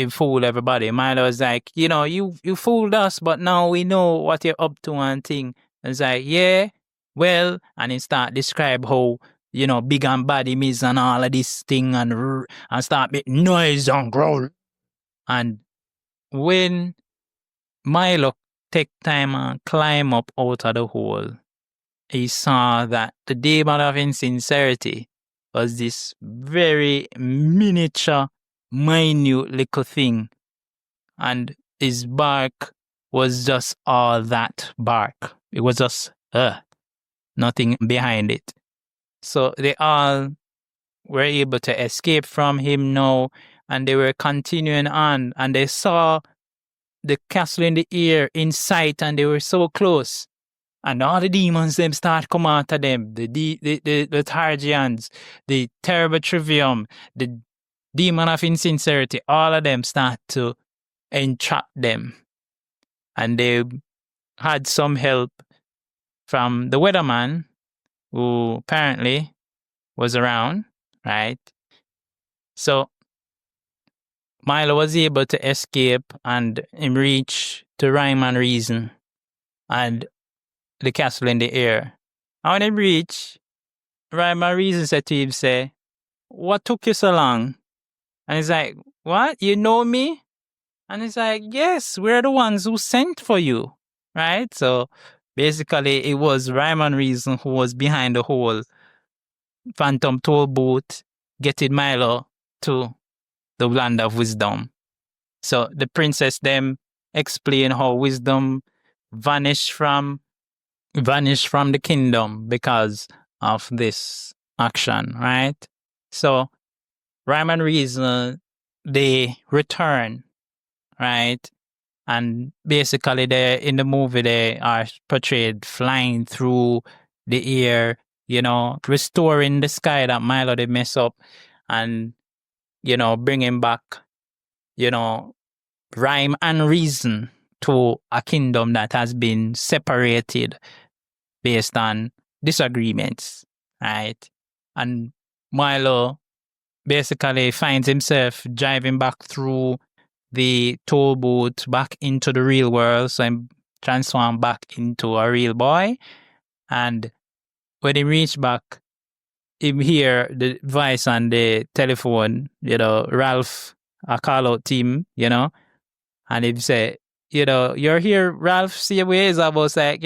fooled everybody. Milo was like, you fooled us, but now we know what you're up to and thing. And it's like, yeah, well, and he start describe how, big and bad him is and all of this thing and start making noise and growl. And when Milo take time and climb up out of the hole, he saw that the demon of insincerity was this very miniature, minute little thing. And his bark was just all that bark. It was just nothing behind it. So they all were able to escape from him now, and they were continuing on, and they saw the castle in the air in sight, and they were so close. And all the demons them start come after them. The Targians, the terrible trivium, the demon of insincerity, all of them start to entrap them. And they had some help from the weatherman, who apparently was around, right? So Milo was able to escape and reach to rhyme and reason and the castle in the air. And when he reached, rhyme and reason said to him, say, what took you so long? And he's like, what? You know me? And he's like, yes, we're the ones who sent for you, right? So basically, it was Rhyme and Reason who was behind the whole Phantom Tollbooth getting Milo to the land of wisdom. So the princess them explain how wisdom vanished from the kingdom because of this action, right? So Rhyme and Reason, they return, right? And basically, they in the movie they are portrayed flying through the air, restoring the sky that Milo did mess up, and bringing back, rhyme and reason to a kingdom that has been separated based on disagreements, right? And Milo basically finds himself driving back through the toll booth back into the real world, so I'm transformed back into a real boy. And when he reached back, him hear the voice on the telephone, Ralph, a call out team, and he say, you're here, Ralph, see where is about like,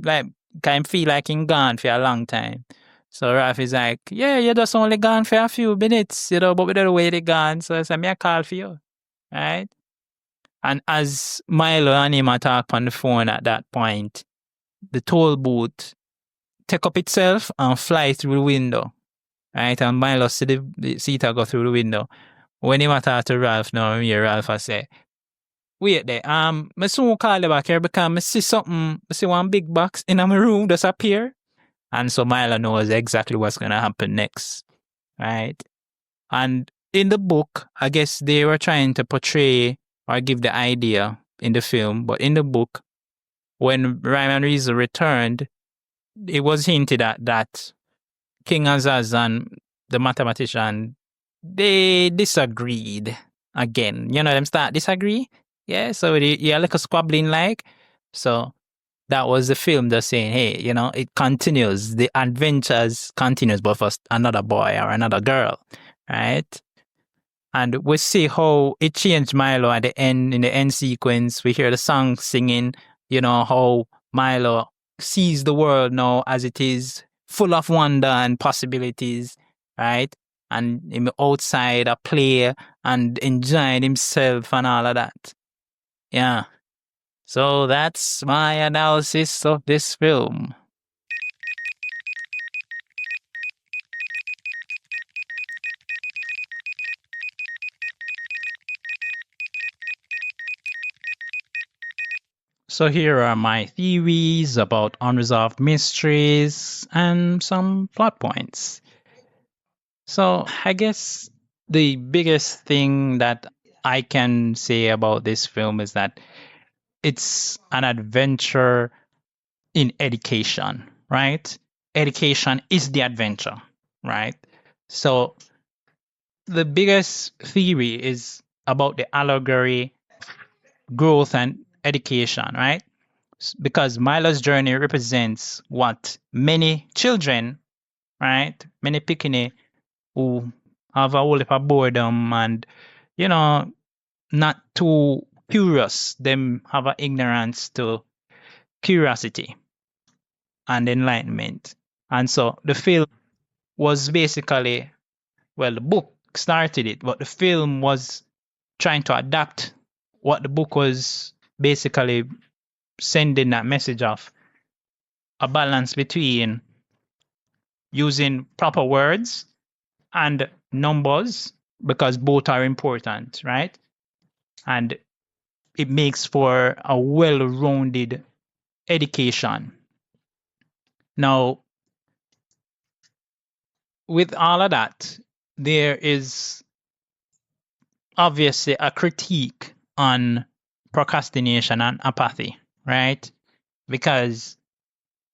like kind of feel like him gone for a long time. So Ralph is like, yeah, you're just only gone for a few minutes, but we don't know where they gone. So I said, me a call for you, right? And as Milo and him talk on the phone at that point, the toll booth take up itself and fly through the window, right? And Milo see the seat go through the window. When he talk to Ralph now, here Ralph I say, wait there, I soon call you back here because I see one big box in my room just appear. And so Milo knows exactly what's going to happen next, right? And in the book, I guess they were trying to portray or give the idea in the film, but in the book, when Rhyme and Reason returned, it was hinted at that King Azaz and the mathematician, they disagreed again. Them start disagree? Yeah, so yeah, like a squabbling like. So that was the film just saying, hey, it continues, the adventures continues, but for another boy or another girl, right? And we see how it changed Milo at the end, in the end sequence. We hear the song singing, how Milo sees the world now as it is, full of wonder and possibilities, right? And him outside a play and enjoying himself and all of that. Yeah. So that's my analysis of this film. So here are my theories about unresolved mysteries and some plot points. So I guess the biggest thing that I can say about this film is that it's an adventure in education, right? Education is the adventure, right? So the biggest theory is about the allegory, growth, and education, right? Because Milo's journey represents what many children, right? Many pikini who have a whole heap of boredom and, you know, not too curious. Them have an ignorance to curiosity and enlightenment. And so the film was basically, well, the book started it, but the film was trying to adapt what the book was basically sending, that message of a balance between using proper words and numbers, because both are important, right? And it makes for a well-rounded education. Now, with all of that, there is obviously a critique on procrastination and apathy, right? Because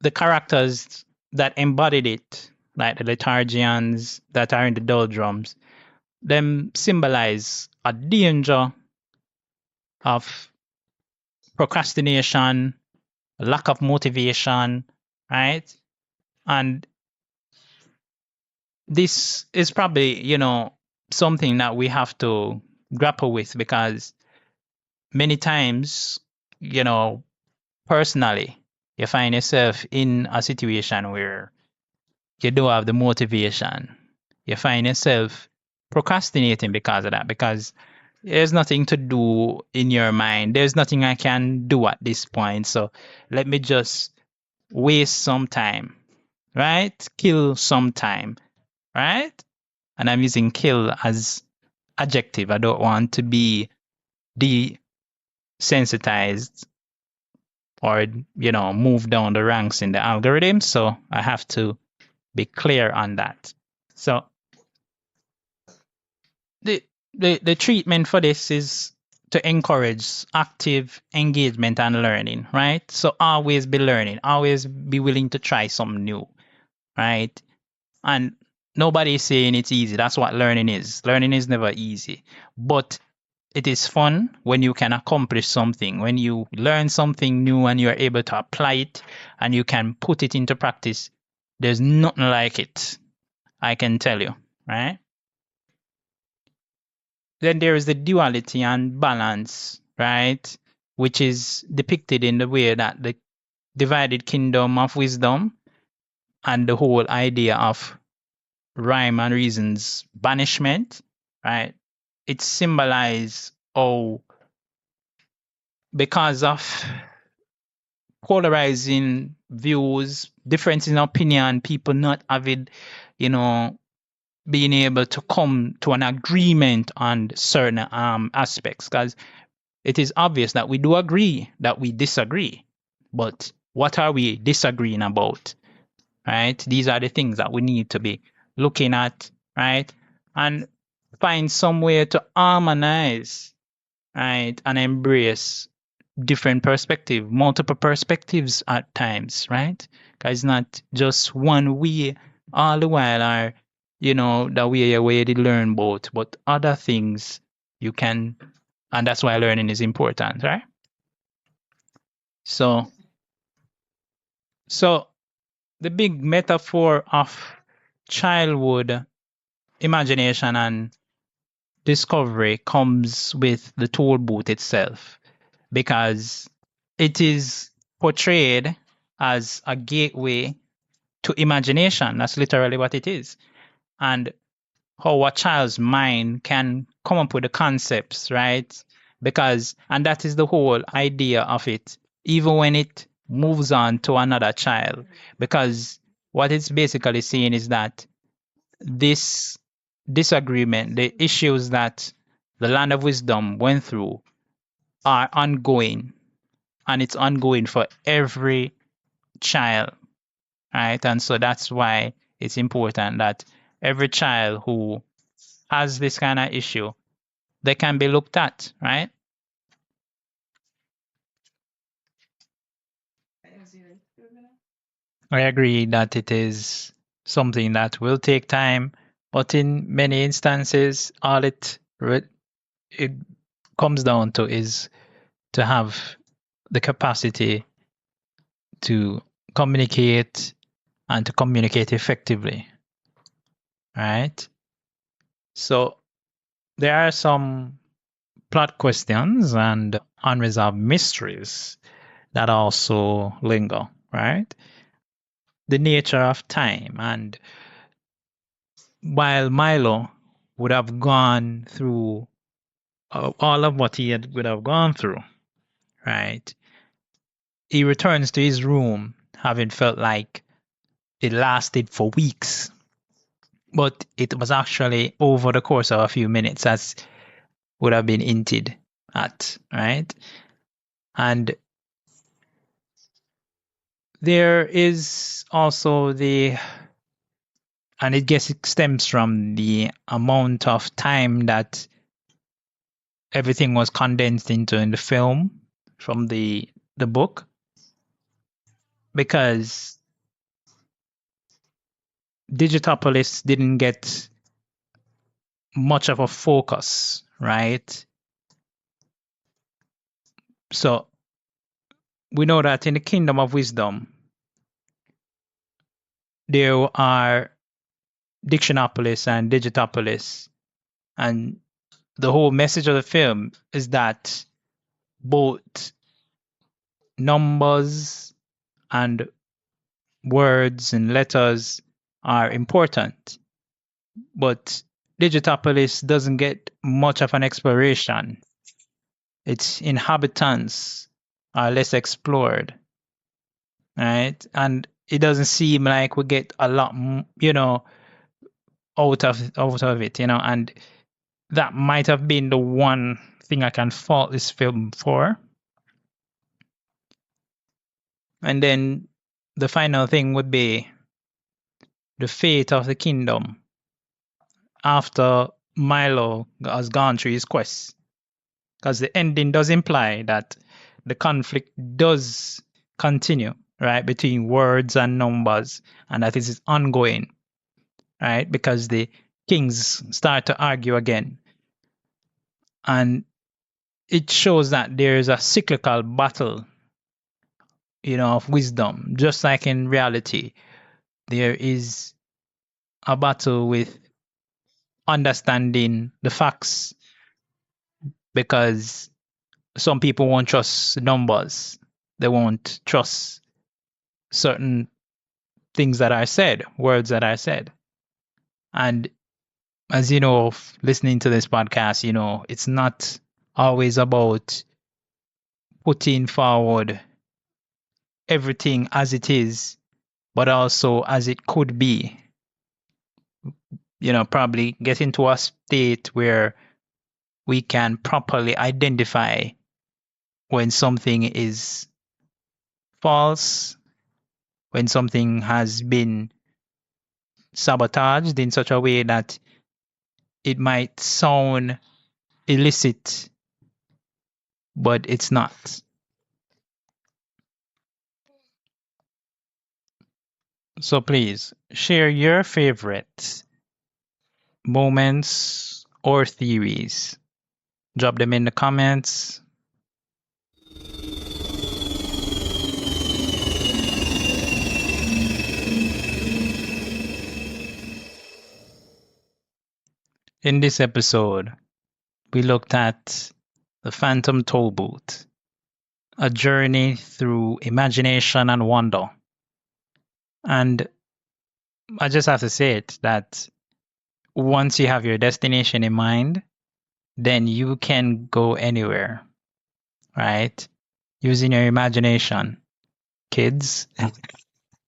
the characters that embodied it, like the Lethargians that are in the Doldrums, them symbolize a danger of procrastination, lack of motivation, right? And this is probably, something that we have to grapple with, because many times, personally, you find yourself in a situation where you don't have the motivation. You find yourself procrastinating because of that, because there's nothing to do in your mind. There's nothing I can do at this point. So let me just waste some time, right? Kill some time, right? And I'm using kill as adjective. I don't want to be desensitized or, move down the ranks in the algorithm. So I have to be clear on that. So the treatment for this is to encourage active engagement and learning, right? So always be learning, always be willing to try something new, right? And nobody is saying it's easy. That's what learning is. Learning is never easy, but it is fun when you can accomplish something, when you learn something new and you're able to apply it and you can put it into practice. There's nothing like it, I can tell you, right? Then there is the duality and balance, right? Which is depicted in the way that the divided kingdom of wisdom and the whole idea of rhyme and reason's banishment, right? It symbolizes how, because of polarizing views, difference in opinion, people not having, being able to come to an agreement on certain aspects, because it is obvious that we do agree that we disagree, but what are we disagreeing about, right? These are the things that we need to be looking at, right? And find some way to harmonize, right? And embrace different perspective, multiple perspectives at times, right? Because it's not just one way all the while, or the way where you learn both, but other things you can, and that's why learning is important, right? So the big metaphor of childhood imagination and discovery comes with the Tollbooth itself, because it is portrayed as a gateway to imagination. That's literally what it is. And how a child's mind can come up with the concepts, right? And that is the whole idea of it, even when it moves on to another child. Because what it's basically saying is that this disagreement, the issues that the land of wisdom went through, are ongoing and it's ongoing for every child, right? And so that's why it's important that every child who has this kind of issue, they can be looked at, right? I agree that it is something that will take time, but in many instances, all it comes down to is to have the capacity to communicate and to communicate effectively, right? So there are some plot questions and unresolved mysteries that also linger, right? The nature of time. And while Milo would have gone through all of what he would have gone through, right? He returns to his room having felt like it lasted for weeks, but it was actually over the course of a few minutes, as would have been hinted at, right? And there is also and I guess it stems from the amount of time that everything was condensed into in the film from the book, because Digitopolis didn't get much of a focus, right? So we know that in the Kingdom of Wisdom, there are Dictionopolis and Digitopolis, and the whole message of the film is that both numbers and words and letters are important, but Digitopolis doesn't get much of an exploration. Its inhabitants are less explored, right? And it doesn't seem like we get a lot, out of it, and that might have been the one thing I can fault this film for. And then the final thing would be the fate of the kingdom after Milo has gone through his quest. Because the ending does imply that the conflict does continue, right, between words and numbers, and that it is ongoing, right, because the kings start to argue again. And it shows that there is a cyclical battle, of wisdom. Just like in reality, there is a battle with understanding the facts, because some people won't trust numbers. They won't trust certain things that are said, words that are said. And as you know, listening to this podcast, it's not always about putting forward everything as it is, but also as it could be. Probably get into a state where we can properly identify when something is false, when something has been sabotaged in such a way that it might sound illicit, but it's not. So please share your favorite moments or theories. Drop them in the comments. In this episode, we looked at the Phantom Tollbooth, a journey through imagination and wonder. And I just have to say it, that once you have your destination in mind, then you can go anywhere, right? Using your imagination, kids,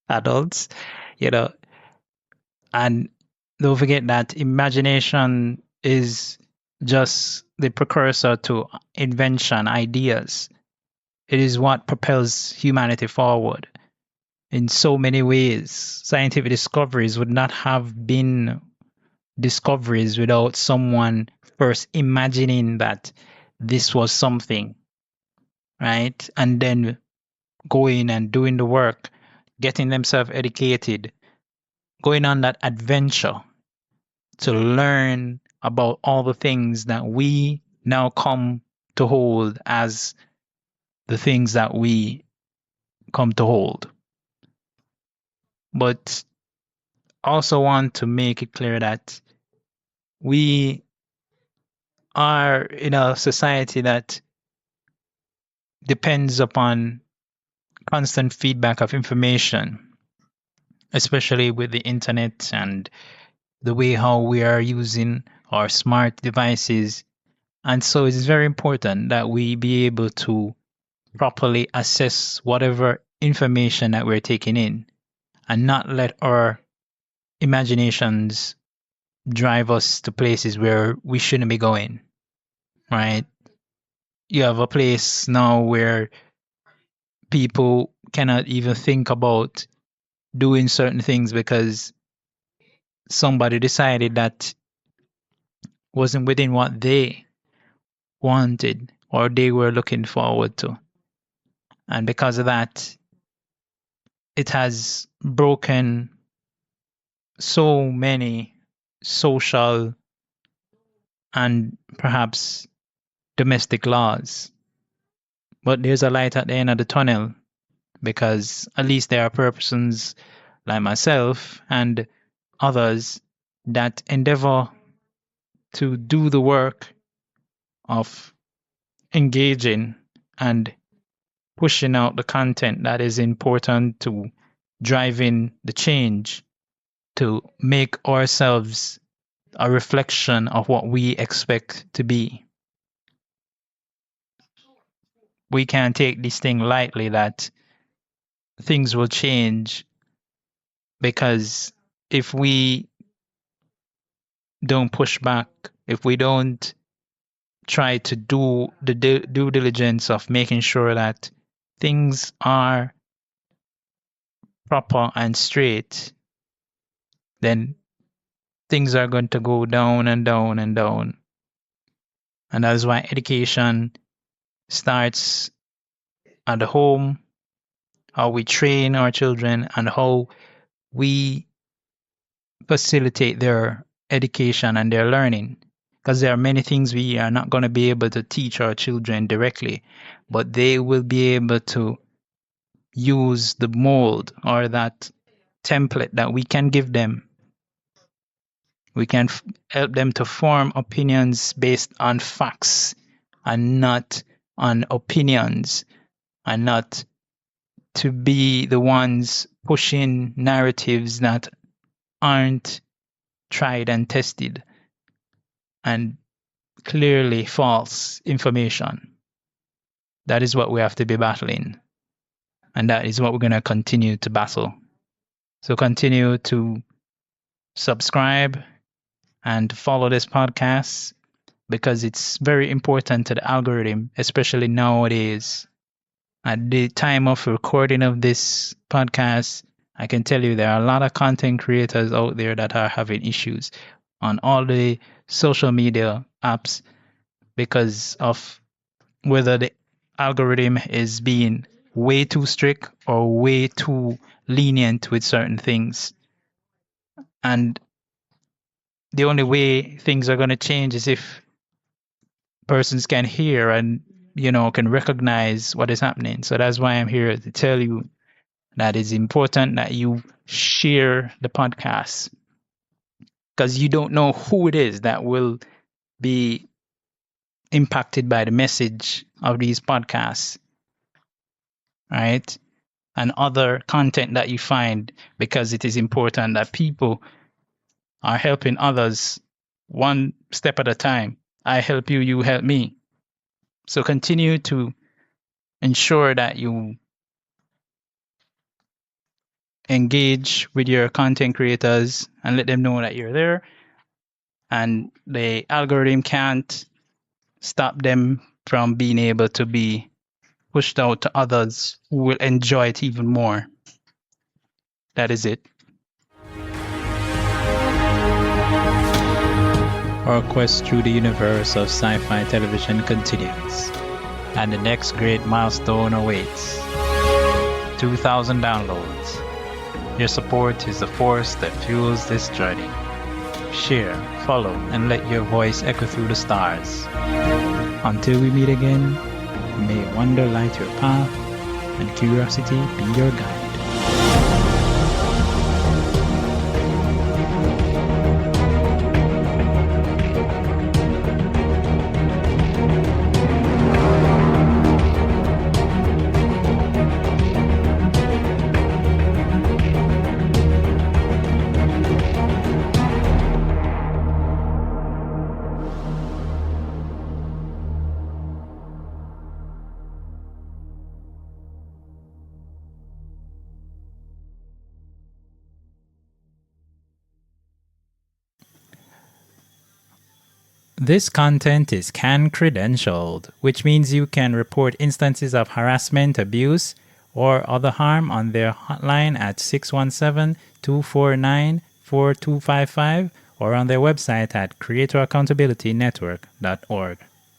adults, and don't forget that imagination is just the precursor to invention, ideas. It is what propels humanity forward. In so many ways, scientific discoveries would not have been discoveries without someone first imagining that this was something, right? And then going and doing the work, getting themselves educated, going on that adventure to learn about all the things that we now come to hold as the things that we come to hold. But also want to make it clear that we are in a society that depends upon constant feedback of information, especially with the internet and the way how we are using our smart devices. And so it's very important that we be able to properly assess whatever information that we're taking in and not let our imaginations drive us to places where we shouldn't be going, right? You have a place now where people cannot even think about doing certain things because somebody decided that wasn't within what they wanted or they were looking forward to. And because of that, it has broken so many social and perhaps domestic laws. But there's a light at the end of the tunnel because at least there are persons like myself and others that endeavor to do the work of engaging and pushing out the content that is important to driving the change to make ourselves a reflection of what we expect to be. We can't take this thing lightly that things will change because if we don't push back, if we don't try to do the due diligence of making sure that things are proper and straight, then things are going to go down and down and down. And that's why education starts at the home, how we train our children, and how we facilitate their education and their learning. Because there are many things we are not going to be able to teach our children directly, but they will be able to use the mold or that template that we can give them. We can help them to form opinions based on facts and not on opinions, and not to be the ones pushing narratives that aren't tried and tested and clearly false information. That is what we have to be battling. And that is what we're going to continue to battle. So continue to subscribe and follow this podcast because it's very important to the algorithm, especially nowadays. At the time of recording of this podcast, I can tell you there are a lot of content creators out there that are having issues on all the social media apps because of whether the algorithm is being way too strict or way too lenient with certain things. And the only way things are going to change is if persons can hear and can recognize what is happening. So that's why I'm here to tell you that it's important that you share the podcast, because you don't know who it is that will be impacted by the message of these podcasts, right? And other content that you find, because it is important that people are helping others one step at a time. I help you, you help me. So continue to ensure that you engage with your content creators and let them know that you're there. And the algorithm can't stop them from being able to be pushed out to others who will enjoy it even more. That is it. Our quest through the universe of sci-fi television continues, and the next great milestone awaits. 2,000 downloads. Your support is the force that fuels this journey. Share, follow, and let your voice echo through the stars. Until we meet again, may wonder light your path and curiosity be your guide. This content is CAN credentialed, which means you can report instances of harassment, abuse, or other harm on their hotline at 617-249-4255 or on their website at creatoraccountabilitynetwork.org.